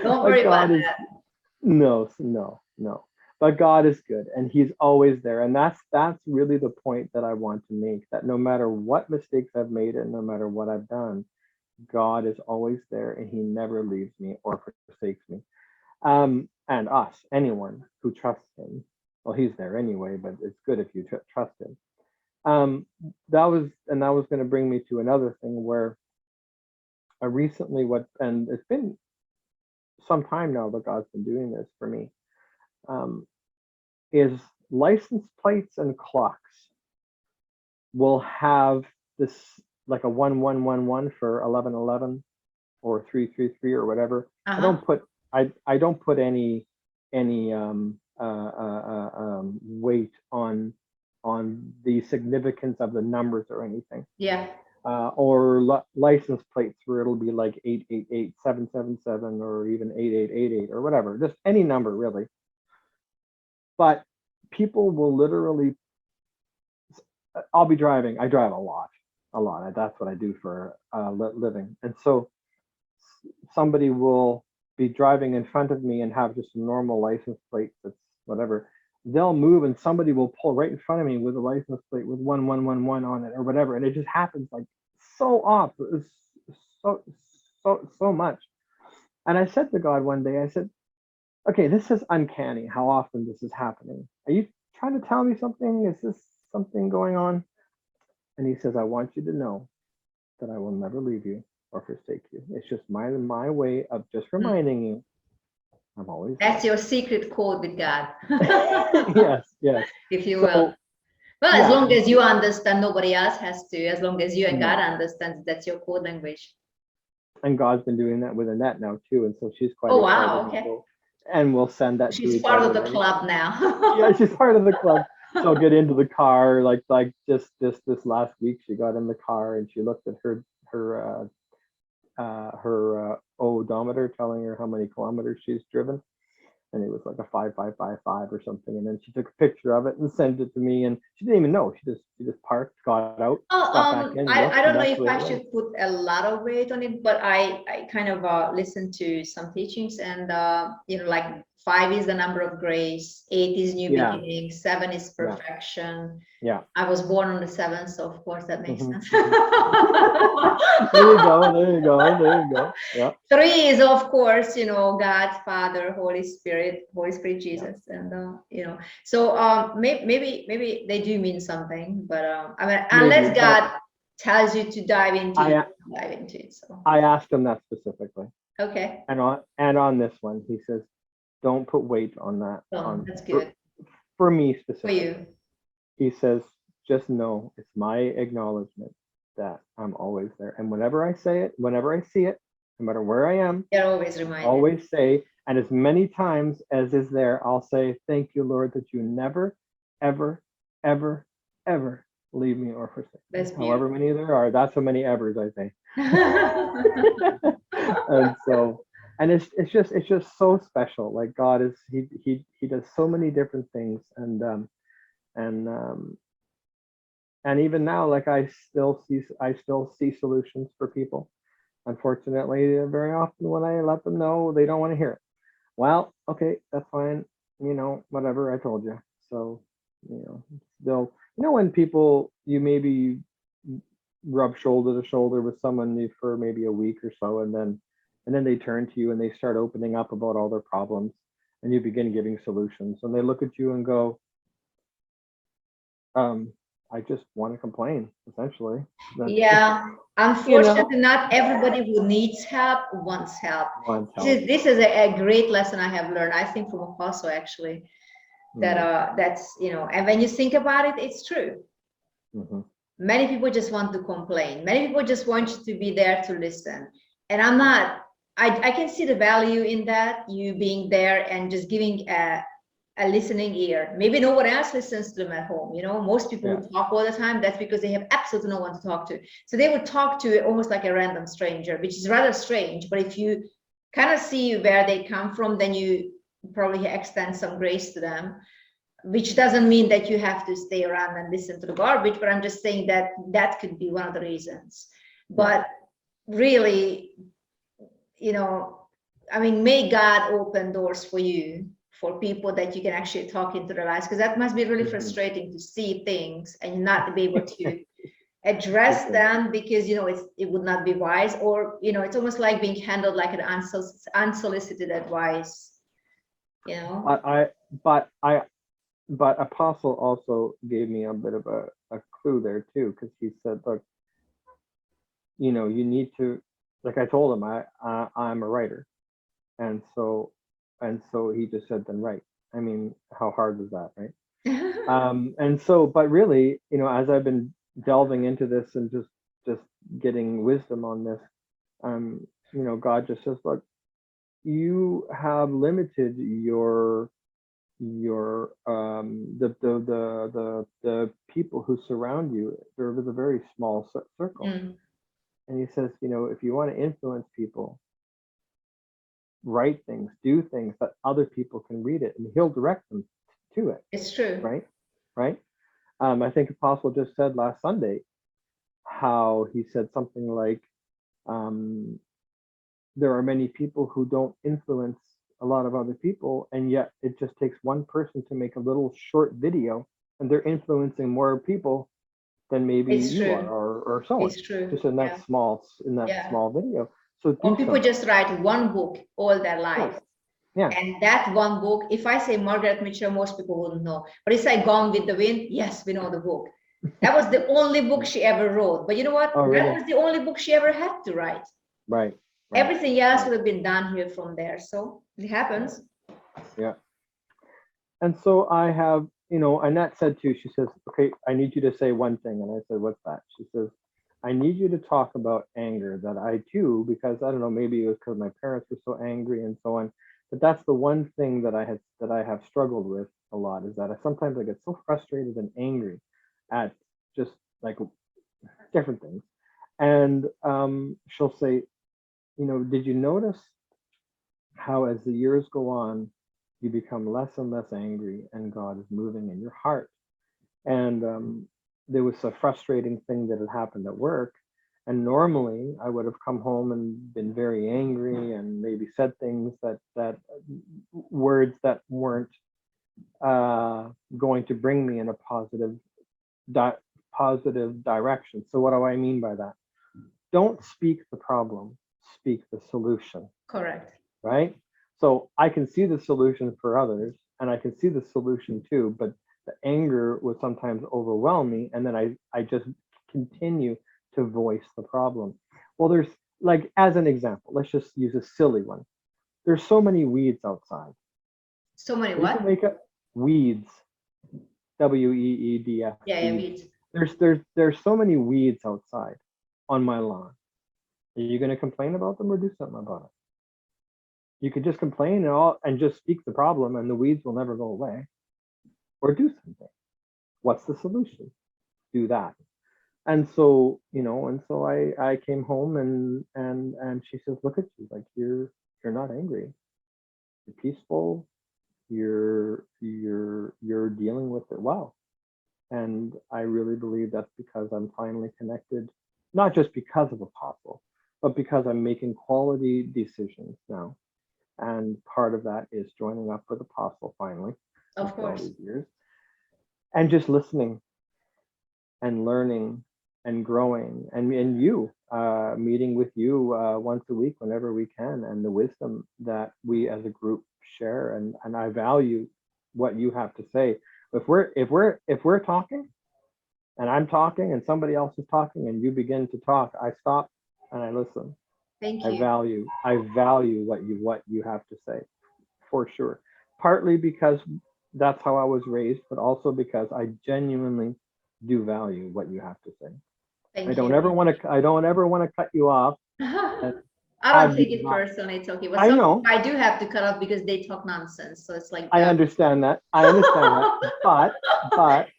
don't worry about that.
No. But God is good, and He's always there. And that's really the point that I want to make, that no matter what mistakes I've made and no matter what I've done, God is always there, and He never leaves me or forsakes me. And us, anyone who trusts Him, well, He's there anyway, but it's good if you trust Him. That was going to bring me to another thing where I recently, and it's been some time now that God's been doing this for me, is license plates and clocks will have this, like a 1111 for 1111 or 333 or whatever. I don't put any weight on the significance of the numbers or anything.
Yeah.
or license plates where it'll be like 888-777 or even 8888 or whatever, just any number really. But people will literally, I'll be driving. I drive a lot. That's what I do for a living. And so somebody will be driving in front of me and have just a normal license plate that's whatever. They'll move and somebody will pull right in front of me with a license plate with 1111 on it or whatever. And it just happens like so often, so much. And I said to God one day, I said, okay, this is uncanny how often this is happening. Are you trying to tell me something? Is this something going on? And he says, I want you to know that I will never leave you or forsake you. It's just my way of just reminding you I'm always
That's
there.
your secret code with God.
Yes.
If you will. Well,
yeah.
as long as you understand, nobody else has to. As long as you and
No.
God understand, that's your code language.
And God's been doing that with Annette now too, and so she's quite
Oh,
excited.
wow, okay.
And we'll send that to
She's
each
part
other.
of the club now.
Yeah, she's part of the club. She'll get into the car like just this last week. She got in the car and she looked at her odometer, telling her how many kilometers she's driven, and it was like a 5555 or something. And then she took a picture of it and sent it to me, and she didn't even know. She just parked, got out, got back in.
I don't know if I should put a lot of weight on it, but I kind of listened to some teachings, and like 5 is the number of grace, 8 is new beginning, 7 is perfection.
Yeah.
I was born on the 7th, so of course that makes sense.
There you go. Yeah.
3 is, of course, God, Father, Holy Spirit, Jesus, and so maybe they do mean something, but I mean, unless God tells you to dive into it. So
I asked him that specifically.
Okay.
And on this one, he says, don't put weight on that.
That's good.
For me specifically.
For you.
He says, just know it's my acknowledgement that I'm always there. And whenever I say it, whenever I see it, no matter where I am,
you're always reminded.
Always say, and as many times as is there, I'll say, thank you, Lord, that you never, ever, ever, ever leave me or forsake me.
That's beautiful.
However many there are, that's how many evers I say. And so, and it's just so special. Like God is, he does so many different things, and even now, like I still see solutions for people. Unfortunately, very often when I let them know, they don't want to hear it. Well, okay, that's fine. Whatever, I told you. So, they'll, when people, you maybe rub shoulder to shoulder with someone for maybe a week or so, and then they turn to you and they start opening up about all their problems, and you begin giving solutions, and they look at you and go, I just want to complain, essentially.
Yeah, unfortunately, not everybody who needs help wants help. This is a great lesson I have learned, I think, from Apostle, actually, that that's, and when you think about it, it's true. Mm-hmm. Many people just want to complain. Many people just want you to be there to listen. And I'm not, I can see the value in that, you being there and just giving a listening ear. Maybe no one else listens to them at home. Most people who talk all the time, that's because they have absolutely no one to talk to. So they would talk to almost like a random stranger, which is rather strange. But if you kind of see where they come from, then you probably extend some grace to them, which doesn't mean that you have to stay around and listen to the garbage. But I'm just saying that that could be one of the reasons. But really, I mean, may God open doors for you, for people that you can actually talk into their lives, because that must be really frustrating to see things and not be able to address them because it would not be wise, or it's almost like being handled like an unsolicited advice.
But Apostle also gave me a bit of a clue there too, because he said, look, you need to, like I told him, I'm a writer, and so he just said, then write. I mean, how hard was that, right? And so, but really, as I've been delving into this and just getting wisdom on this, God just says, look, you have limited your the people who surround you, there was a very small circle.
Mm.
And he says, if you want to influence people, write things, do things that other people can read it, and he'll direct them to it.
It's true.
Right. Right. I think Apostle just said last Sunday how he said something like, there are many people who don't influence a lot of other people, and yet it just takes one person to make a little short video, and they're influencing more people than maybe
It's
you are,
true.
or so on.
It's true.
Just in that
Yeah.
small video. So
Or
do
people
something.
just write one book all their life.
Yeah.
And that one book, if I say Margaret Mitchell, most people wouldn't know. But if I Gone with the Wind, yes, we know the book. That was the only book she ever wrote. But you know what?
Oh, really?
That was the only book she ever had to write.
Right.
Everything else would have been done here from there. So it happens.
Yeah. And so I have, Annette said too, she says, okay, I need you to say one thing. And I said, what's that? She says, I need you to talk about anger that I too, because I don't know, maybe it was because my parents were so angry and so on. But that's the one thing that I have struggled with a lot, is that sometimes I get so frustrated and angry at just like different things. And she'll say, did you notice how as the years go on, you become less and less angry and God is moving in your heart? And there was a frustrating thing that had happened at work. And normally I would have come home and been very angry and maybe said things that words that weren't going to bring me in a positive direction. So what do I mean by that? Don't speak the problem, speak the solution.
Correct.
Right? So I can see the solution for others, and I can see the solution too, but the anger would sometimes overwhelm me, and then I just continue to voice the problem. Well, there's, like, as an example, let's just use a silly one. There's so many weeds outside.
So many
We
what?
can make up weeds. WEEDS.
Yeah, weeds.
There's so many weeds outside on my lawn. Are you going to complain about them or do something about it? You could just complain and just speak the problem, and the weeds will never go away. Or do something. What's the solution? Do that. And so, I came home and she says, look at you, like you're not angry. You're peaceful. You're dealing with it well. And I really believe that's because I'm finally connected, not just because of Apostle, but because I'm making quality decisions now. And part of that is joining up with Apostle finally.
Of course.
All these years. And just listening and learning and growing, and you meeting with you once a week whenever we can, and the wisdom that we as a group share, and I value what you have to say. If we're talking and I'm talking and somebody else is talking and you begin to talk, I stop and I listen.
Thank you.
I value what you have to say, for sure. Partly because that's how I was raised, but also because I genuinely do value what you have to say.
Thank
I don't
you.
ever want to cut you off.
I don't take it personally. It's okay. But
I know.
I do have to cut off because they talk nonsense. So it's like
I understand that. But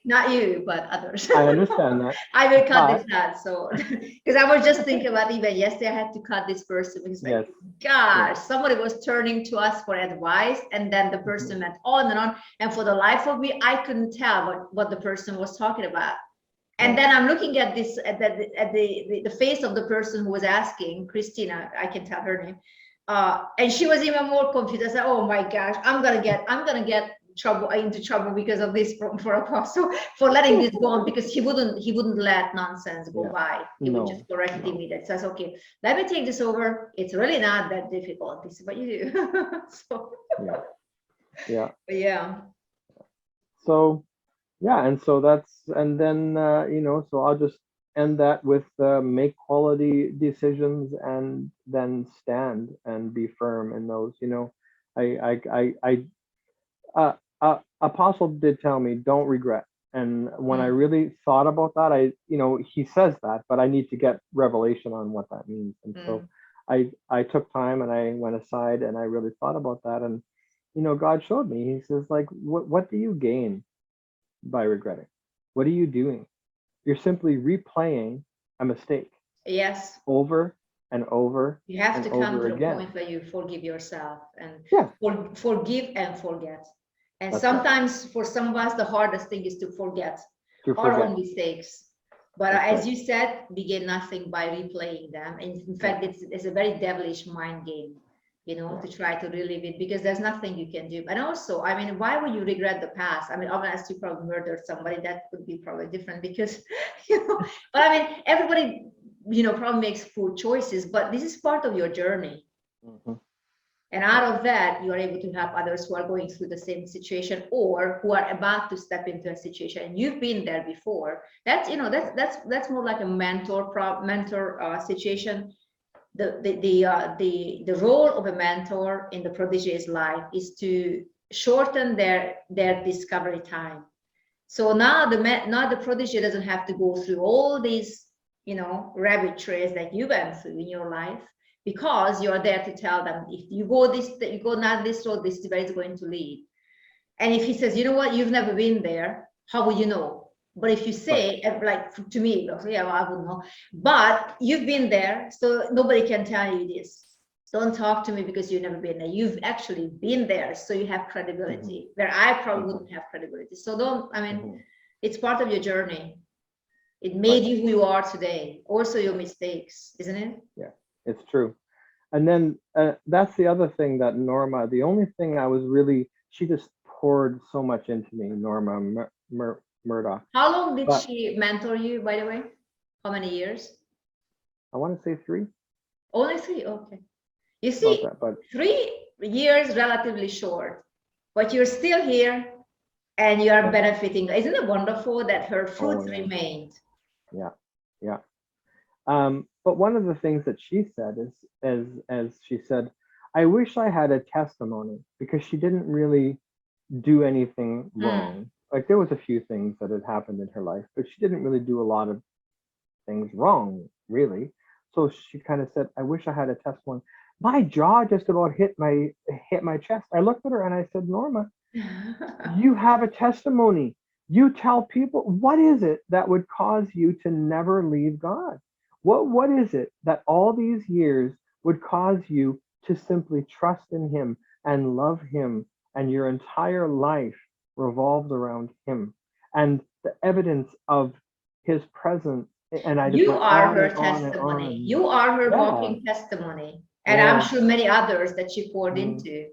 not you, but others.
I understand that.
I will cut this out. So because I was just thinking about even yesterday I had to cut this person because like, gosh, somebody was turning to us for advice, and then the person went on and on, and for the life of me, I couldn't tell what the person was talking about. And then I'm looking at this at the face of the person who was asking, Christina, I can tell her name, and she was even more confused. I said, "Oh my gosh, I'm gonna get into trouble because of this for Apostle for letting this go on, because he wouldn't let nonsense go by. He would just correct it immediately." So I said, "Okay, let me take this over. It's really not that difficult. This is what you do." So yeah.
So. Yeah, and so and then so I'll just end that with make quality decisions and then stand and be firm in those. Apostle did tell me don't regret, and when I really thought about that, he says that, but I need to get revelation on what that means, and so I took time and I went aside and I really thought about that, and God showed me. He says, like, what do you gain by regretting? What are you doing? You're simply replaying a mistake
Yes.
over and over
You have
and
to come
over
to a
again.
point where you forgive yourself and
Yeah,
forgive and forget. And
that's right.
sometimes for some of us, the hardest thing is to forget
To
our
forget.
own mistakes. But
That's
as
right.
you said, we gain nothing by replaying them. And in fact, it's a very devilish mind game, to try to relive it, because there's nothing you can do. And also, I mean, why would you regret the past? I mean, unless you probably murdered somebody, that would be probably different because, but I mean, everybody, probably makes poor choices, but this is part of your journey.
Mhm.
And out of that, you are able to help others who are going through the same situation or who are about to step into a situation. And you've been there before. That's more like a mentor situation. The role of a mentor in the protege's life is to shorten their discovery time. So now the protege doesn't have to go through all these rabbit trails that you went through in your life, because you're there to tell them, if you go not this road, this is where it's going to lead. And if he says, you know what, you've never been there, how would you know? But if you say, like to me, yeah, well, I wouldn't know, but you've been there, so nobody can tell you this. Don't talk to me because you've never been there. You've actually been there, so you have credibility, where I probably wouldn't have credibility. So it's part of your journey. It made you who you are today. Also your mistakes, isn't it?
Yeah, it's true. And then that's the other thing that Norma, the only thing I was really, she just poured so much into me, Norma Murdoch.
How long did
But
she mentor you, by the way? How many years?
I want to say 3.
Only 3, okay. You
About
see,
that, but
3 years, relatively short, but you're still here and you are benefiting. Isn't it wonderful that her fruits remained?
Yeah, yeah. But one of the things that she said is, as she said, I wish I had a testimony, because she didn't really do anything wrong. Like, there was a few things that had happened in her life, but she didn't really do a lot of things wrong, really. So she kind of said, I wish I had a testimony. My jaw just about hit my chest. I looked at her and I said, Norma, you have a testimony. You tell people, what is it that would cause you to never leave God? What is it that all these years would cause you to simply trust in him and love him, and your entire life revolved around him and the evidence of his presence? And I just
You
went
are
on
her
and on and
testimony.
on.
You are her
Yeah,
walking testimony. And I'm sure many others that she poured into.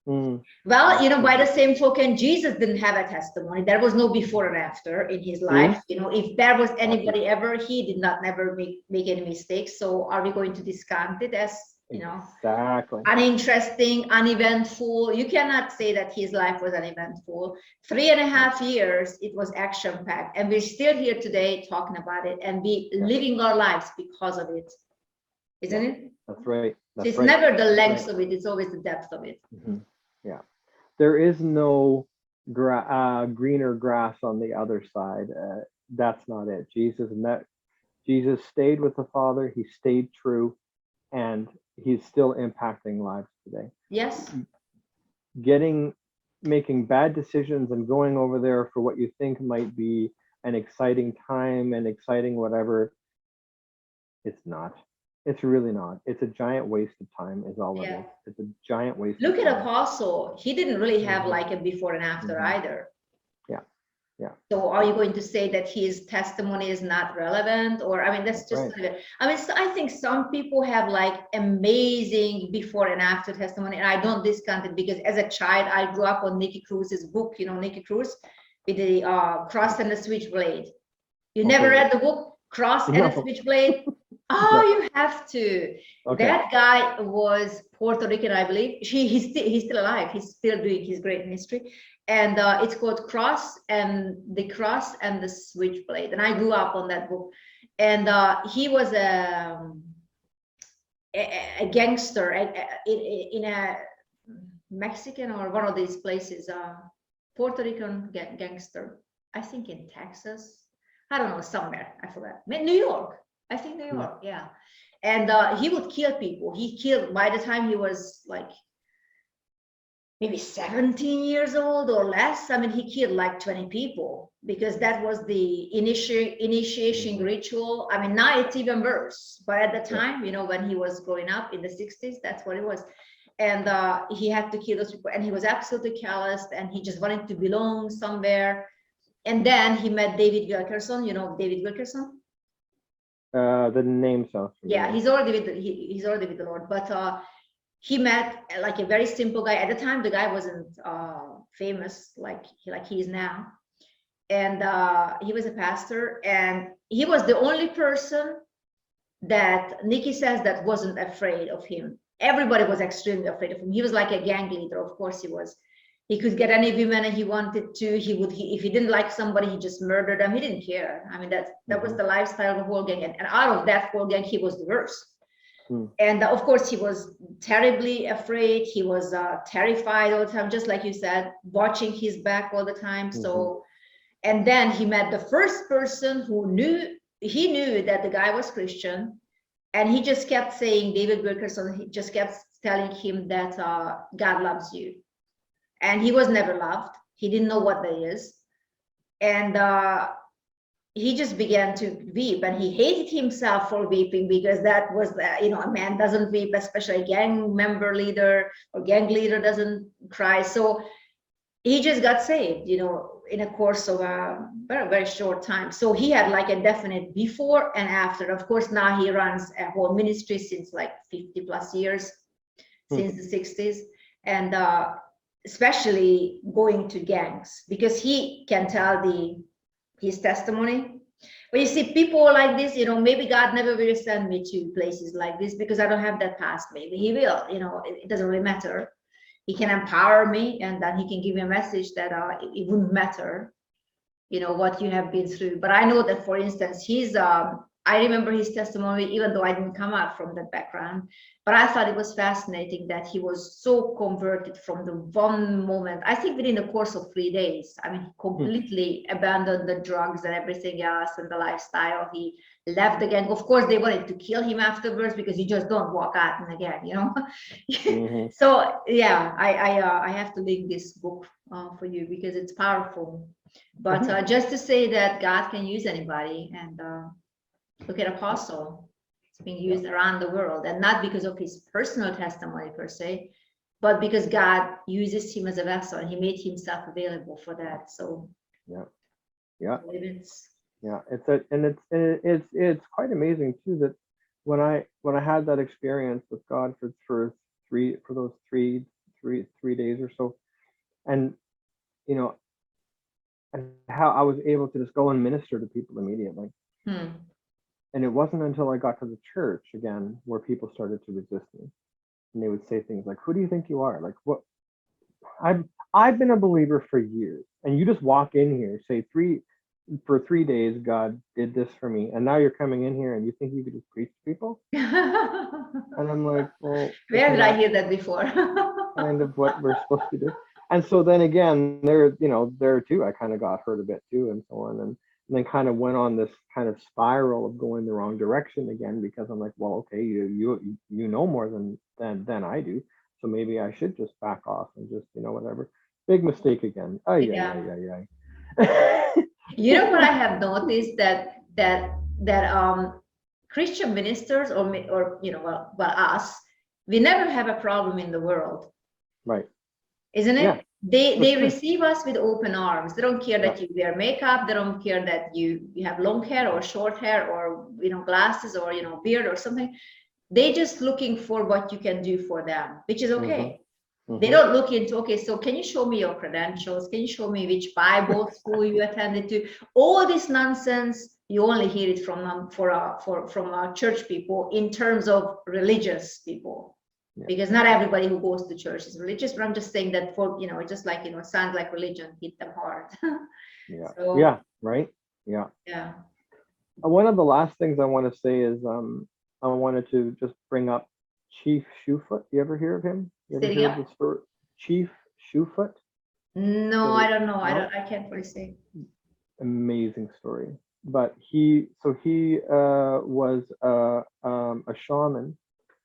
Mm.
Well, by the same token, Jesus didn't have a testimony. There was no before and after in his life. If there was anybody ever, he did not never make any mistakes. So are we going to discount it as,
Exactly.
uninteresting, uneventful? You cannot say that his life was uneventful. 3.5 years, it was action-packed. And we're still here today talking about it and living our lives because of it. Isn't it?
That's right. That's
it's
right.
Never the length of it, it's always the depth of it.
Yeah. There is no greener grass on the other side. That's not it. Jesus stayed with the Father. He stayed true, and he's still impacting lives today.
Yes.
Making bad decisions and going over there for what you think might be an exciting time and exciting whatever, it's not. It's really not. It's a giant waste of time, is all it is. It's a giant waste
Look
of
at
time.
Apostle. He didn't really have like a before and after either.
Yeah.
So are you going to say that his testimony is not relevant? Or, I mean, that's just, so I think some people have like amazing before and after testimony, and I don't discount it, because as a child, I grew up on Nikki Cruz's book, Nikki Cruz with the Cross and the Switchblade. You never read the book, Cross and the Switchblade? Oh, you have to. That guy was Puerto Rican, I believe. He's still alive. He's still doing his great ministry. And it's called Cross and the Switchblade. And I grew up on that book. And he was a gangster in a Mexican or one of these places, Puerto Rican gangster, I think in Texas. I don't know, somewhere. I forgot. New York. I think New York, yeah. And he would kill people. He killed, by the time he was like maybe 17 years old or less. I mean, he killed like 20 people because that was the initiation ritual. I mean, now it's even worse, but at the time, you know, when he was growing up in the 60s, that's what it was. And he had to kill those people, and he was absolutely calloused, and he just wanted to belong somewhere. And then he met David Wilkerson. You know David Wilkerson?
The name sounds familiar.
Yeah, he's already with he's already with the Lord, but he met like a very simple guy. At the time, the guy wasn't famous like he is now, and he was a pastor, and he was the only person that Nikki says that wasn't afraid of him. Everybody was extremely afraid of him. He was like a gang leader. Of course he was. He could get any women he wanted to. He would, if he didn't like somebody, he just murdered them. He didn't care. I mean, that was the lifestyle of the whole gang. And out of that whole gang, he was the worst. And of course, he was terribly afraid. He was terrified all the time, just like you said, watching his back all the time. So, and then he met the first person who knew that the guy was Christian, and he just kept saying, David Wilkerson, he just kept telling him that God loves you. And he was never loved. He didn't know what that is. And he just began to weep, and he hated himself for weeping, because that was, you know, a man doesn't weep, especially a gang member leader or gang leader doesn't cry. So he just got saved, you know, in a course of a very, very short time. So he had like a definite before and after. Of course, now he runs a whole ministry since like 50 plus years, since the 60s. And especially going to gangs, because he can tell his testimony. But you see, people like this, you know, maybe God never will send me to places like this because I don't have that past. Maybe he will, you know, it doesn't really matter. He can empower me, and then he can give me a message that it wouldn't matter, you know, what you have been through. But I know that, for instance, I remember his testimony, even though I didn't come out from that background, but I thought it was fascinating that he was so converted from the one moment, I think within the course of 3 days. I mean, he completely abandoned the drugs and everything else and the lifestyle. He left the gang. Of course, they wanted to kill him afterwards, because you just don't walk out in a gang, you know. So yeah, I have to link this book for you, because it's powerful. But just to say that God can use anybody, and look at Apostle. It's being used around the world, and not because of his personal testimony per se, but because God uses him as a vessel, and he made himself available for that. So
it's quite amazing too, that when I had that experience with God for those three days or so, and you know, and how I was able to just go and minister to people immediately. And it wasn't until I got to the church again where people started to resist me, and they would say things like, "Who do you think you are? Like, what? I've been a believer for years, and you just walk in here, say for 3 days God did this for me, and now you're coming in here and you think you could just preach to people?" And I'm like, well,
where did I hear that before?
Kind of what we're supposed to do. And so then again, there too, I kind of got hurt a bit too, and so on, and then kind of went on this kind of spiral of going the wrong direction again, because I'm like, well, okay, you know more than I do, so maybe I should just back off and just, you know, whatever. Big mistake again. Yeah.
You know what I have noticed, that Christian ministers, or you know, well us, we never have a problem in the world,
right?
Isn't it?
Yeah.
They receive us with open arms. They don't care that you wear makeup. They don't care that you have long hair or short hair, or, you know, glasses, or, you know, beard or something. They just looking for what you can do for them, which is okay. They don't look into, okay, so can you show me your credentials? Can you show me which Bible school you attended to? All this nonsense, you only hear it from church people, in terms of religious people. Because not everybody who goes to church is religious, but I'm just saying that, for, you know, just like, you know, sounds like religion hit them hard.
Right. One of the last things I want to say is I wanted to just bring up Chief Shoefoot. You ever hear of him? You ever hear of this story? Chief Shoefoot?
No, I don't know. I can't really say.
Amazing story. But he was a shaman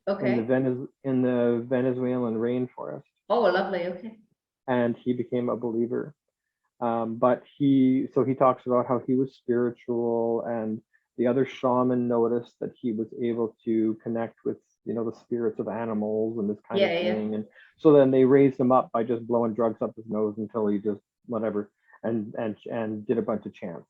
Okay.
In the Venezuelan rainforest,
Oh, lovely. Okay.
and he became a believer. But he talks about how he was spiritual, and the other shaman noticed that he was able to connect with, the spirits of animals and this kind of
Yeah, yeah.
thing. And so then they raised him up by just blowing drugs up his nose until he just whatever, and did a bunch of chants.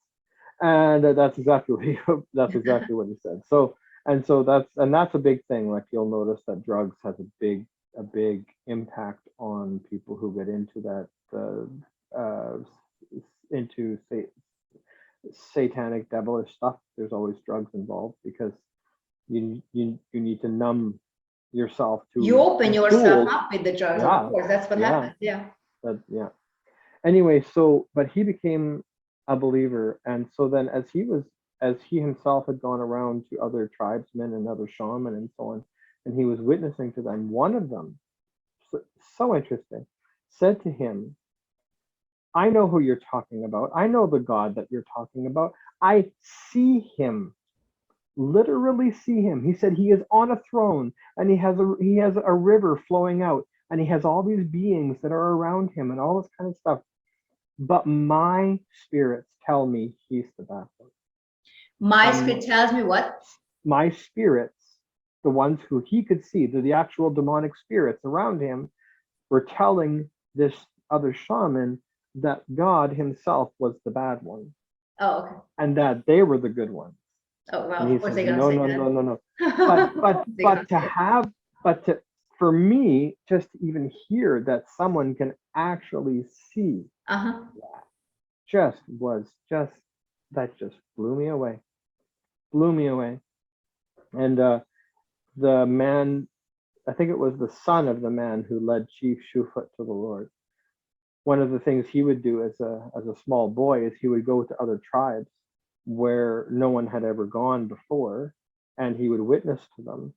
And that's exactly what that's exactly what he said. So that's a big thing. Like, you'll notice that drugs has a big impact on people who get into that, uh, into satanic devilish stuff. There's always drugs involved, because you need to numb yourself
You
to
open yourself
tools.
up with the drugs, of
Yeah,
course. That's what
yeah,
happens. Yeah.
yeah. Anyway, so but he became a believer, and so then as he himself had gone around to other tribesmen and other shaman and so on, and he was witnessing to them, one of them, so, so interesting, said to him, I know who you're talking about. I know the God that you're talking about. I see him, literally see him. He said he is on a throne, and he has a river flowing out, and he has all these beings that are around him and all this kind of stuff. But my spirits tell me he's the bad one.
My spirit tells me what?
My spirits, the ones who he could see, the actual demonic spirits around him, were telling this other shaman that God himself was the bad one.
Oh, okay.
And that they were the good ones.
Oh, well,
And he
of course
says,
they're gonna
no,
say
no,
that.
no, no, no. For me, just to even hear that someone can actually see, that just blew me away. Blew me away. And the man, I think it was the son of the man who led Chief Shufut to the Lord. One of the things he would do as a small boy is he would go to other tribes where no one had ever gone before, and he would witness to them.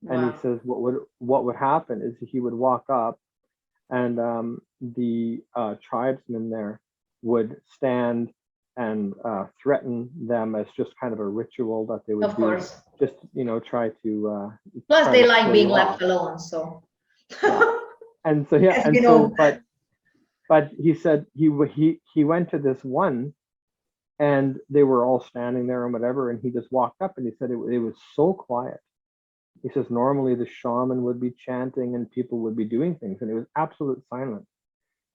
Wow. And he says what would happen is he would walk up, and the tribesmen there would stand and threaten them as just kind of a ritual that they would
of course.
Just try to
plus
try
they
to
like
kill
being
you
left
off.
alone, so
Yeah. And so yeah,
as
and
you
so
know.
but he said he went to this one, and they were all standing there and whatever, and he just walked up, and he said it was so quiet. He says normally the shaman would be chanting and people would be doing things, and it was absolute silence.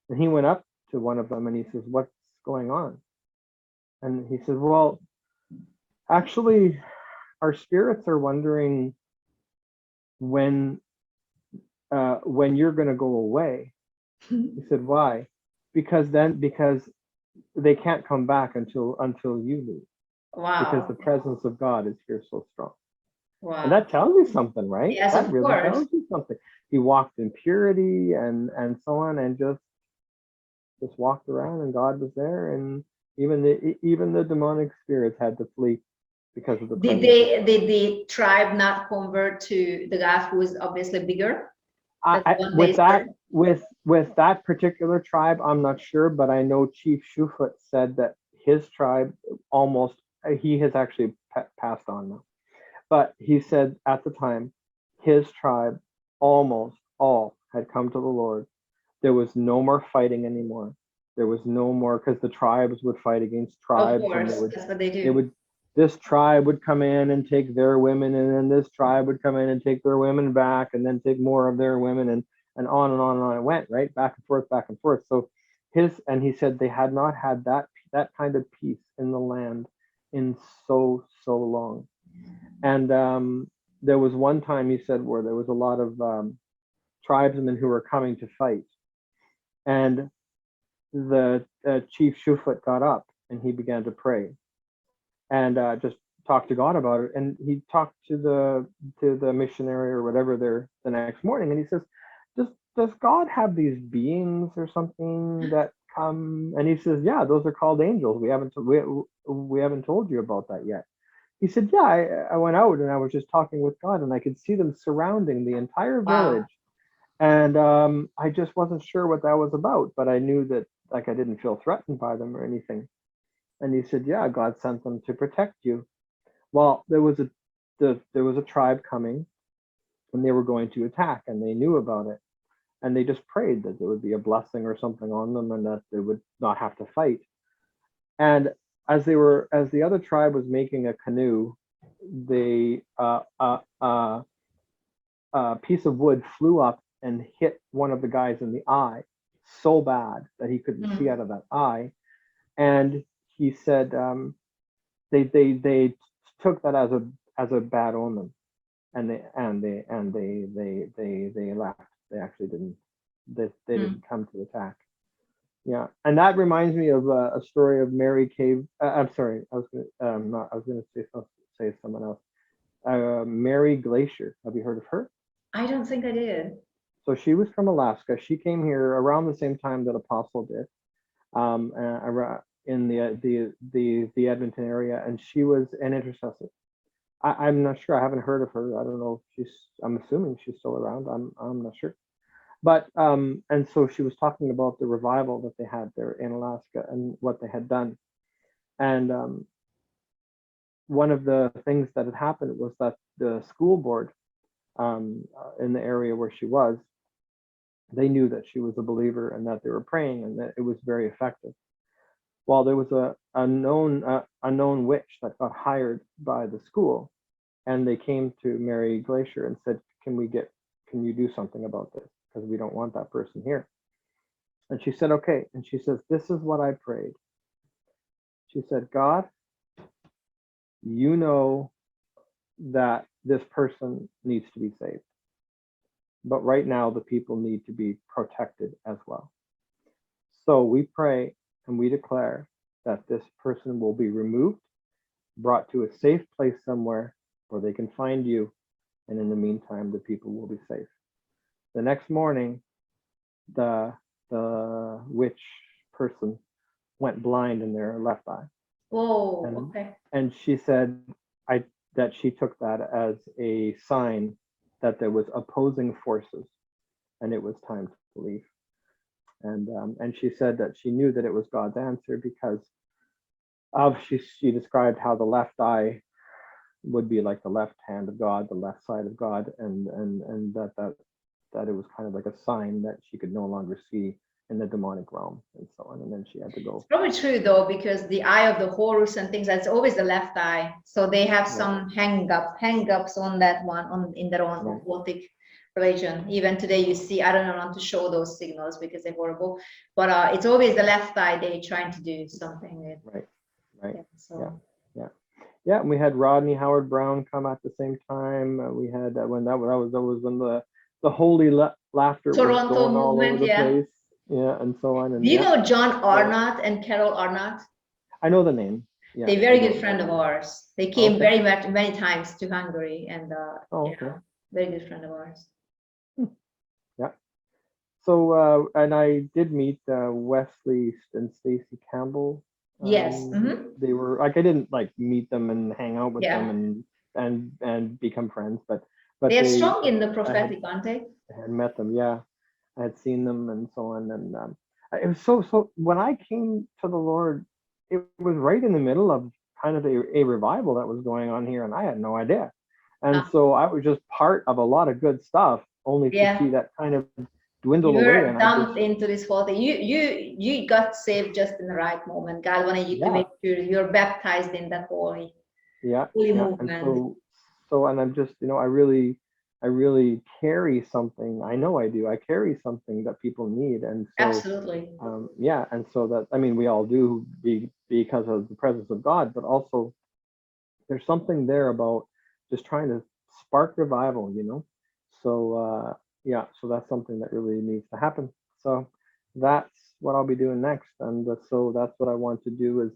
And he went up to one of them and he says, what's going on? And he said, well, actually, our spirits are wondering when you're going to go away. He said, why? Because they can't come back until you leave. Wow. Because the presence of God is here so strong. Wow. And that tells you something, right?
Yes,
that
of
really
course.
tells you something. He walked in purity and so on, and just walked around, and God was there, and even the demonic spirits had to flee because of the
did the tribe not convert to the God who is obviously bigger?
With that particular tribe, I'm not sure, but I know Chief Shufut said that his tribe he has actually passed on now, but he said at the time his tribe almost all had come to the Lord. There was no more fighting anymore. There was no more, because the tribes would fight against tribes.
Of course,
and
that's what they do.
This tribe would come in and take their women, and then this tribe would come in and take their women back, and then take more of their women, and on and on and on it went, right? Back and forth, back and forth. So he said they had not had that kind of peace in the land in so long. And there was one time, he said, where there was a lot of tribesmen who were coming to fight, and the Chief Shufut got up and he began to pray and just talk to God about it. And he talked to the missionary or whatever there the next morning, and he says, does God have these beings or something that come? And he says, yeah, those are called angels. We haven't told you about that yet. He said, yeah, I went out and I was just talking with God, and I could see them surrounding the entire village. Wow. And I just wasn't sure what that was about, but I knew that, like, I didn't feel threatened by them or anything. And he said, yeah, God sent them to protect you. Well, there was a tribe coming, and they were going to attack, and they knew about it, and they just prayed that there would be a blessing or something on them, and that they would not have to fight. And as the other tribe was making a canoe, they a piece of wood flew up and hit one of the guys in the eye so bad that he couldn't see out of that eye. And he said they took that as a bad omen, and they left. They actually didn't. They didn't come to attack. Yeah, and that reminds me of a story of Mary Cave. I'm sorry, I was going to say someone else. Mary Glacier. Have you heard of her?
I don't think I did.
So she was from Alaska. She came here around the same time that Apostle did, in the Edmonton area, and she was an intercessor. I'm not sure. I haven't heard of her. I don't know if I'm assuming she's still around. I'm not sure. But and so she was talking about the revival that they had there in Alaska and what they had done. And one of the things that had happened was that the school board in the area where she was, they knew that she was a believer and that they were praying and that it was very effective. Well, there was a known witch that got hired by the school, and they came to Mary Glacier and said, can you do something about this? Because we don't want that person here. And she said, okay. And she says, this is what I prayed. She said, God, you know that this person needs to be saved. But right now, the people need to be protected as well. So we pray and we declare that this person will be removed, brought to a safe place somewhere where they can find you. And in the meantime, the people will be safe. The next morning, the witch person went blind in their left eye.
Oh, okay.
And she said that she took that as a sign that there was opposing forces and it was time to leave. And she said that she knew that it was God's answer because she described how the left eye would be like the left hand of God, the left side of God, and that it was kind of like a sign that she could no longer see in the demonic realm and so on. And then she had to go.
It's probably true though, because the eye of the Horus and things, that's always the left eye. So they have some hang-ups on that one, in their own occultic religion. Even today you see, I don't want to show those signals because they're horrible, but it's always the left eye they're trying to do something with.
Right.
Yeah, so.
Yeah, and we had Rodney Howard Brown come at the same time. We had when that was when the holy laughter
Toronto
was going all over the place. Yeah, and so on. And
do you know John Arnott and Carol Arnott?
I know the name. Yeah,
they're very good friend of ours. They came many times to Hungary, and very good friend of ours.
Yeah. So and I did meet Wesley and Stacy Campbell.
Yes.
They were like, I didn't like meet them and hang out with them and become friends, but
they're strong in the prophetic, aren't they?
I had met them. Yeah, I had seen them and so on. And it was so when I came to the Lord, it was right in the middle of kind of a revival that was going on here, and I had no idea. And so I was just part of a lot of good stuff, only to see that kind of dwindle away.
You're dumped into this whole thing. You got saved just in the right moment. God wanted you to make sure you're baptized in that holy movement.
And and I'm just, I really carry something. I know I do. I carry something that people need, and so
absolutely.
And so that, I mean, we all do because of the presence of God, but also there's something there about just trying to spark revival, So so that's something that really needs to happen. So that's what I'll be doing next, and so that's what I want to do is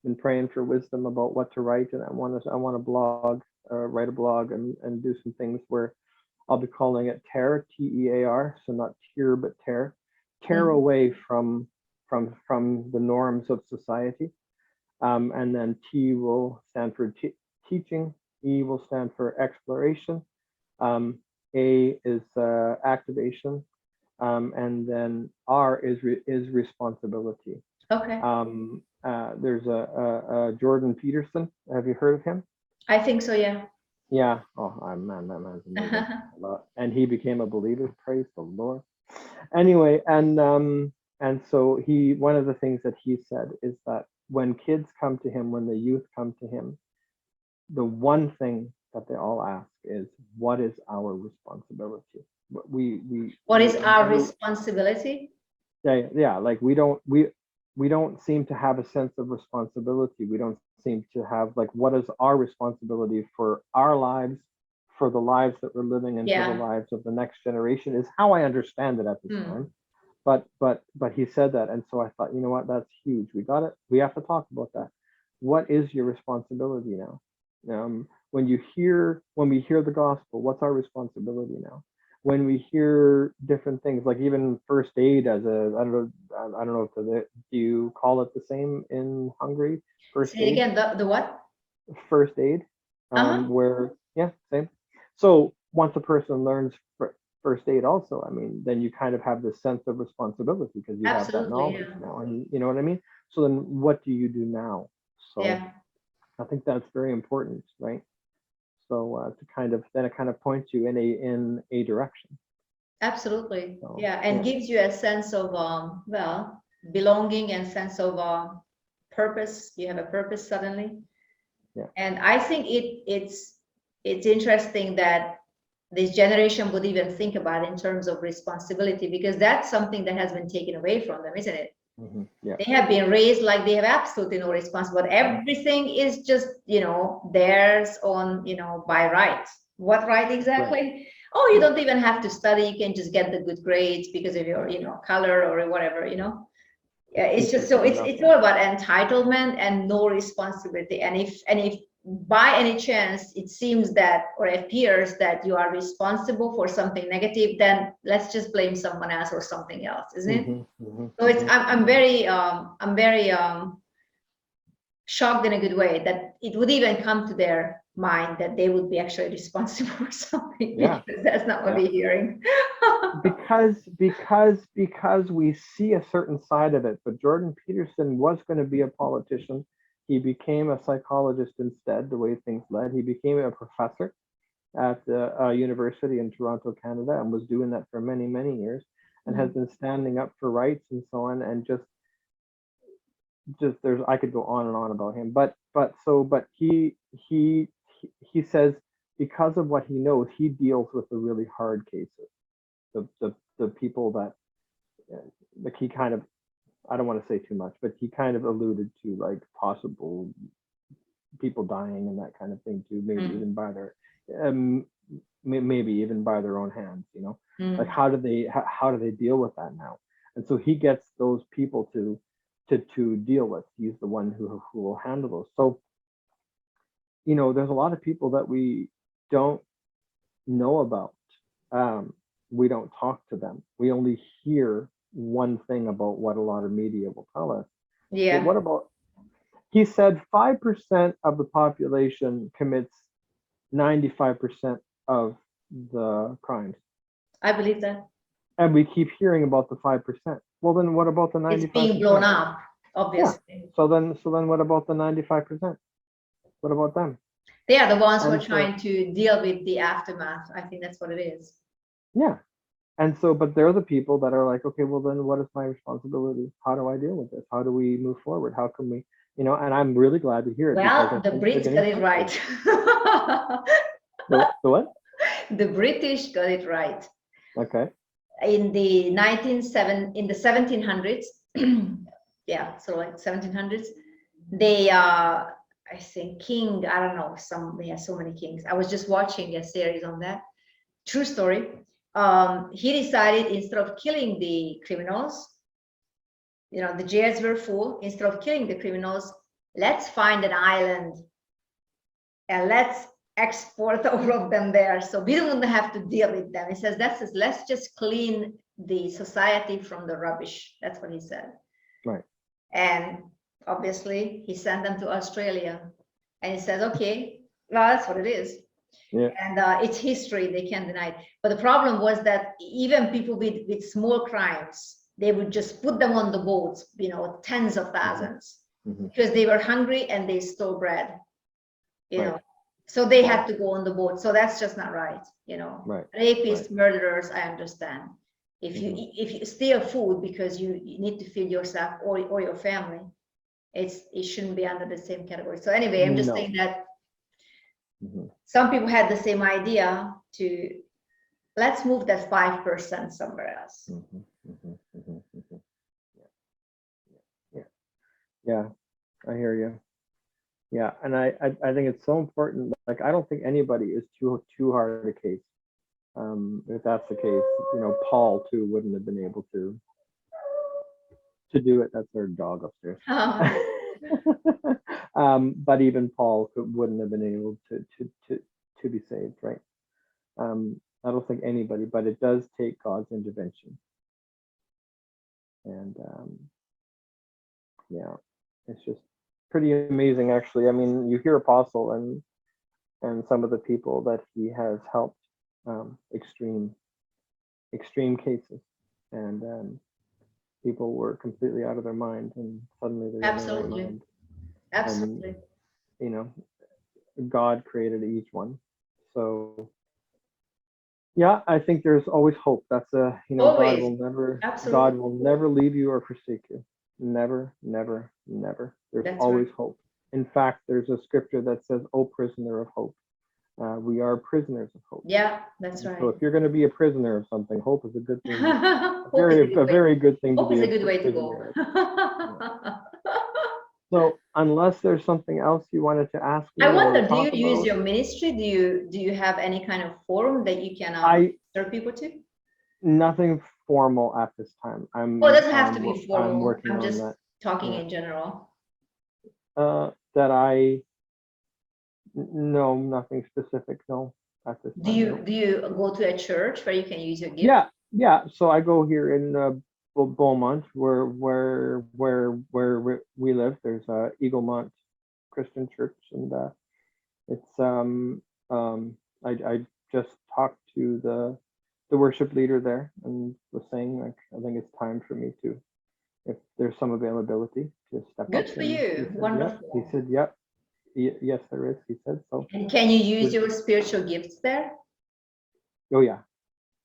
been praying for wisdom about what to write, and I want to blog, write a blog, and do some things where I'll be calling it TEAR, TEAR, so not tear but tear away from the norms of society, and then T will stand for teaching, E will stand for exploration, A is activation, and then R is responsibility.
Okay.
There's a Jordan Peterson. Have you heard of him?
I think so, yeah.
Yeah. Oh, man, that man's amazing. And he became a believer. Praise the Lord. Anyway, and so one of the things that he said is that when kids come to him, when the youth come to him, the one thing that they all ask is, what is our responsibility?
What is
are
our
very,
responsibility?
yeah, like we don't seem to have a sense of responsibility. We don't seem to have, like, what is our responsibility for our lives, for the lives that we're living, and for the lives of the next generation, is how I understand it at this time. But he said that, and so I thought, you know what, that's huge. We have to talk about that. What is your responsibility now? When we hear the gospel, what's our responsibility now? When we hear different things, like even first aid, I don't know if do you call it the same in Hungary? First
Say it
aid
again, the what?
First aid, where, yeah, same. So once a person learns first aid also, I mean, then you kind of have this sense of responsibility because you have that knowledge now, and you know what I mean? So then what do you do now? So I think that's very important, right? So to kind of points you in a direction.
Absolutely. So, yeah, and gives you a sense of well, belonging and sense of purpose. You have a purpose suddenly. Yeah. And I think it's interesting that this generation would even think about in terms of responsibility, because that's something that has been taken away from them, isn't it? Mm-hmm. Yeah. They have been raised like they have absolutely no responsibility. Everything is just, theirs on, by right. What right exactly? Right. Oh, you don't even have to study. You can just get the good grades because of your, color or whatever, Yeah, it's just so it's all about entitlement and no responsibility. And if by any chance it seems that, or it appears that you are responsible for something negative, then let's just blame someone else or something else, isn't it? So it's I'm very shocked in a good way that it would even come to their mind that they would be actually responsible for something. Yeah, because that's not what we're hearing.
because we see a certain side of it. But Jordan Peterson was going to be a politician. He became a psychologist instead, the way things led. He became a professor at the university in Toronto, Canada, and was doing that for many, many years, and has been standing up for rights and so on. And just there's, I could go on and on about him, but he says, because of what he knows, he deals with the really hard cases, the people that, like, he kind of, I don't want to say too much, but he kind of alluded to, like, possible people dying and that kind of thing too, maybe even by their maybe even by their own hands, like how do they deal with that now? And so he gets those people to deal with. He's the one who will handle those. So there's a lot of people that we don't know about. We don't talk to them. We only hear one thing about what a lot of media will tell us. Yeah. But what about, he said 5% of the population commits 95% of the crimes.
I believe that.
And we keep hearing about the 5%. Well, then what about the 95%?
It's being blown up, obviously.
Yeah. So then what about the 95%? What about them?
They are the ones who are trying to deal with the aftermath. I think that's what it is.
Yeah. And so, but they're the people that are like, okay, well, then what is my responsibility? How do I deal with this? How do we move forward? How can we, and I'm really glad to hear it.
Well, the Brits got it right.
The what?
The British got it right.
Okay.
In the 1700s, yeah, so like 1700s, they I think king, I don't know, they have so many kings. I was just watching a series on that. True story. He decided, instead of killing the criminals, the jails were full. Instead of killing the criminals, let's find an island and let's export all of them there, so we don't have to deal with them. He says, let's just clean the society from the rubbish. That's what he said. Right. And obviously he sent them to Australia, and he says, okay, well, that's what it is. Yeah. And it's history, they can't deny it. But the problem was that even people with small crimes, they would just put them on the boats, tens of thousands, because they were hungry and they stole bread, right. So they had to go on the boat. So that's just not right.
Right.
Rapists,
Right.
murderers, I understand. If you if you steal food because you need to feed yourself or your family, it shouldn't be under the same category. So anyway, I'm just saying that some people had the same idea to let's move that 5% somewhere else.
Yeah, I hear you. Yeah, and I think it's so important. Like, I don't think anybody is too hard a case. If that's the case, Paul too wouldn't have been able to do it. That's their dog upstairs. But even Paul wouldn't have been able to be saved, right? I don't think anybody, but it does take God's intervention. And yeah, it's just pretty amazing, actually. I mean, you hear Apostle and some of the people that he has helped, extreme cases, and people were completely out of their mind, and suddenly they're in their right mind.
Absolutely.
And, God created each one. So yeah, I think there's always hope. That's
Always.
God will never leave you or forsake you. Never, never, never. There's always hope. In fact, there's a scripture that says, "O prisoner of hope." We are prisoners of hope.
Yeah, that's right.
So if you're going to be a prisoner of something, hope is a good thing. a very good thing to be.
Hope is a good way to go.
So unless there's something else you wanted to ask me,
I wonder, do you use your ministry? Do you have any kind of forum that you can serve people to?
Nothing formal at this time.
Well, it doesn't have to be formal.
I'm
just talking in general.
No, nothing specific. No, at this time.
Do you go to a church where you can use your gift?
Yeah. So I go here in Beaumont, where we live. There's a Eaglemont Christian Church, and it's I just talked to the worship leader there and was saying, like, I think it's time for me to, if there's some availability, to step up.
Good for you. Wonderful.
He said, yep. Yes, there is. He said so.
And can you use your spiritual gifts there?
Oh yeah.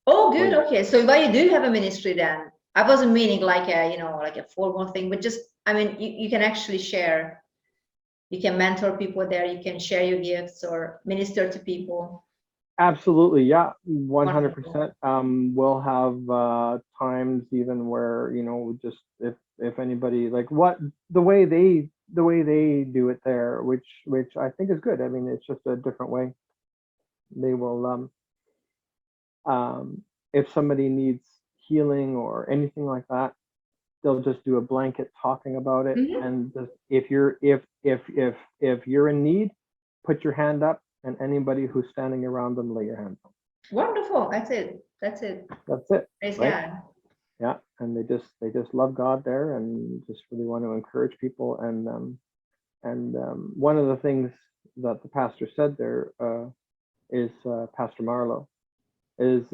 Oh, good. Okay, so why you do have a ministry then? I wasn't meaning like a formal thing, but just, I mean, you can actually share. You can mentor people there. You can share your gifts or minister to people.
Absolutely, yeah, 100%. We'll have times even where just if anybody, like, what the way they do it there, which I think is good. I mean, it's just a different way. They will if somebody needs healing or anything like that, they'll just do a blanket talking about it. And just, if you're in need, put your hand up, and anybody who's standing around them, lay your hands on.
Wonderful. That's it. Praise God.
Yeah, and they just love God there, and just really want to encourage people. And one of the things that the pastor said there is Pastor Marlowe is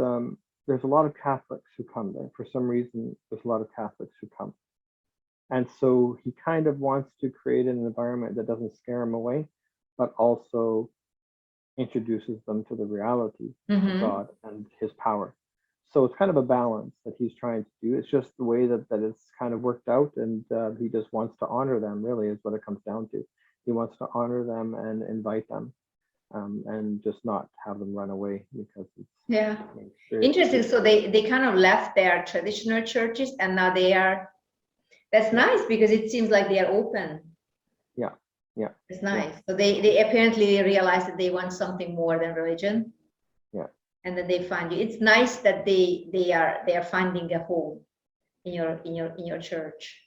there's a lot of Catholics who come there. For some reason, there's a lot of Catholics who come, and so he kind of wants to create an environment that doesn't scare them away, but also introduces them to the reality of God and his power. So it's kind of a balance that he's trying to do. It's just the way that it's kind of worked out, and he just wants to honor them, really, is what it comes down to. He wants to honor them and invite them, and just not have them run away, because it's
interesting. So they kind of left their traditional churches, and now they are, that's nice, because it seems like they are open.
Yeah,
it's nice. So they apparently realize that they want something more than religion.
Yeah,
and then they find you. It's nice that they are finding a home in your church.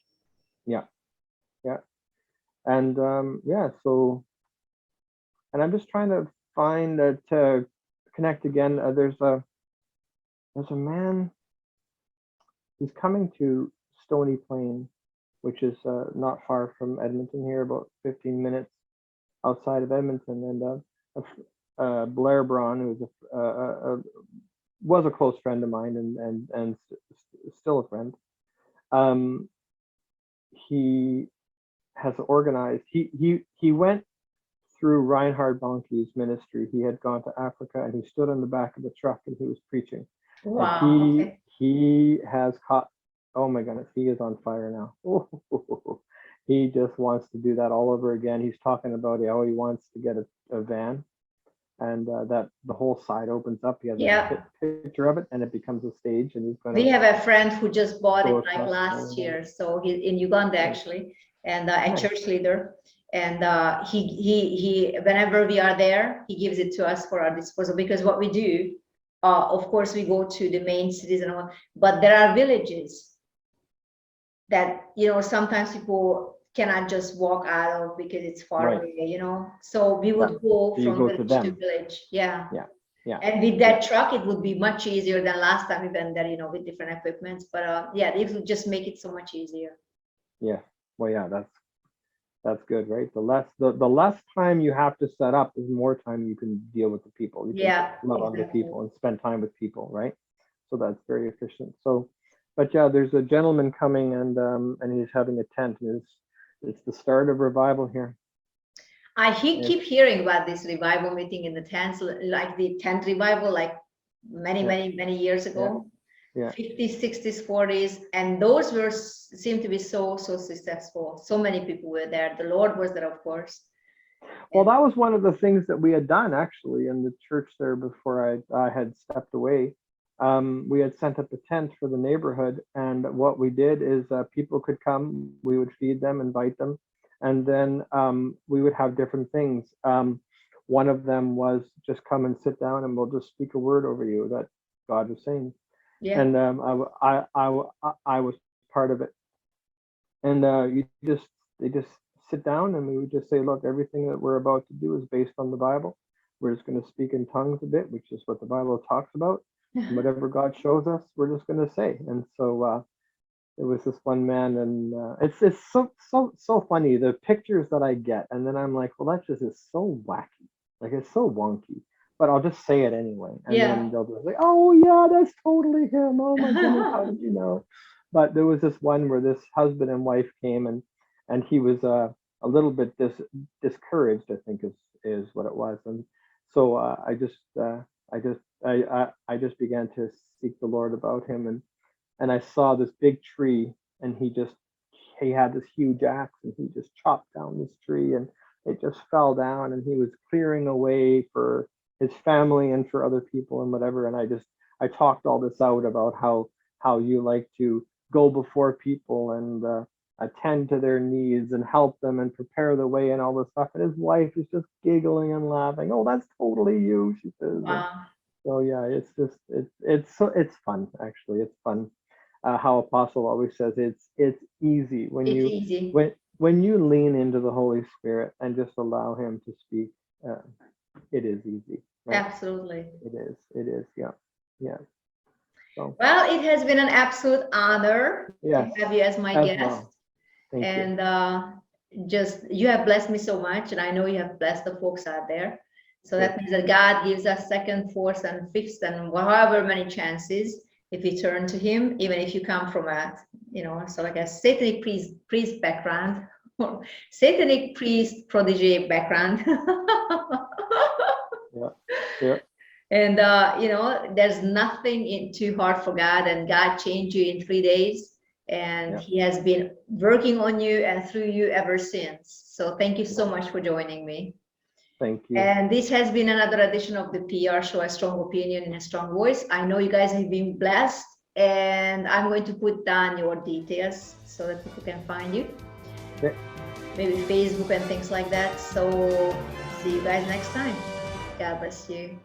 Yeah, and so, and I'm just trying to find to connect again. There's a man. He's coming to Stony Plain, which is not far from Edmonton here, about 15 minutes outside of Edmonton. And Blair Braun, who was a close friend of mine and still a friend, he has organized. He went through Reinhard Bonnke's ministry. He had gone to Africa and he stood on the back of the truck and he was preaching.
Wow.
And
Okay.
he has caught, oh my goodness, he is on fire now. He just wants to do that all over again. He's talking about how he wants to get a van, and that the whole side opens up. He has
Yeah.
a picture of it and it becomes a stage, and he's going
We
to
have a friend who just bought it
go
like
across
last
the-
year. So he's in Uganda actually, and a
Nice.
church leader. And he whenever we are there, he gives it to us for our disposal, because what we do, of course, we go to the main cities and all, but there are villages that, you know, sometimes people cannot just walk out of because it's far
Right.
away, you know. So we would go
So you
from
go to
village to
them.
village. Yeah.
Yeah.
And with that truck, it would be much easier than last time we went there, you know, with different equipments. But yeah, it would just make it so much easier.
Yeah. Well, yeah, that's good, right? The less time you have to set up, is more time you can deal with the people. You can
Yeah,
love on the
exactly.
people and spend time with people, right? So that's very efficient. So, but yeah, there's a gentleman coming, and he's having a tent, and it's the start of revival here.
I keep hearing about this revival meeting in the tents, like the tent revival, like many years ago.
Yeah.
50s, 60s, 40s, and those were seem to be so successful. So many people were there. The Lord was there, of course.
Well, that was one of the things that we had done actually in the church there before I had stepped away. We had sent up a tent for the neighborhood, and what we did is people could come, we would feed them, invite them, and then we would have different things. One of them was just come and sit down, and we'll just speak a word over you that God was saying.
Yeah.
And I was part of it. And they just sit down, and we would just say, look, everything that we're about to do is based on the Bible. We're just going to speak in tongues a bit, which is what the Bible talks about. And whatever God shows us, we're just going to say. And so it was this one man, and it's so funny, the pictures that I get, and then I'm like, well, that just is so wacky, like it's so wonky, but I'll just say it anyway, and then they'll be like, oh yeah, that's totally him, oh my goodness, how did you know? But there was this one where this husband and wife came, and he was a little bit discouraged, I think is what it was. And so I just began to seek the Lord about him, and I saw this big tree, and he had this huge axe, and he just chopped down this tree, and it just fell down, and he was clearing a way for his family and for other people and whatever. And I talked all this out about how you like to go before people and attend to their needs and help them and prepare the way and all this stuff. And his wife is just giggling and laughing. Oh, that's totally you, she says.
Wow.
So yeah, it's fun, actually. It's fun. How Apostle always says it's easy when when you lean into the Holy Spirit and just allow him to speak. It is easy. Right?
Absolutely.
It is. Yeah. So,
well, it has been an absolute honor
yes,
to have you as my guest.
Well. Thank
and
you.
You have blessed me so much, and I know you have blessed the folks out there. So that means that God gives us second, fourth, and fifth, and however many chances if we turn to him, even if you come from a, so like a satanic priest background, or satanic priest prodigy background.
Yeah.
And there's nothing too hard for God, and God changed you in 3 days, and he has been working on you and through you ever since. So thank you so much for joining me.
Thank you.
And this has been another edition of the PR show, A Strong Opinion in a Strong Voice. I know you guys have been blessed, and I'm going to put down your details so that people can find you.
Okay.
Maybe Facebook and things like that. So see you guys next time. God bless you.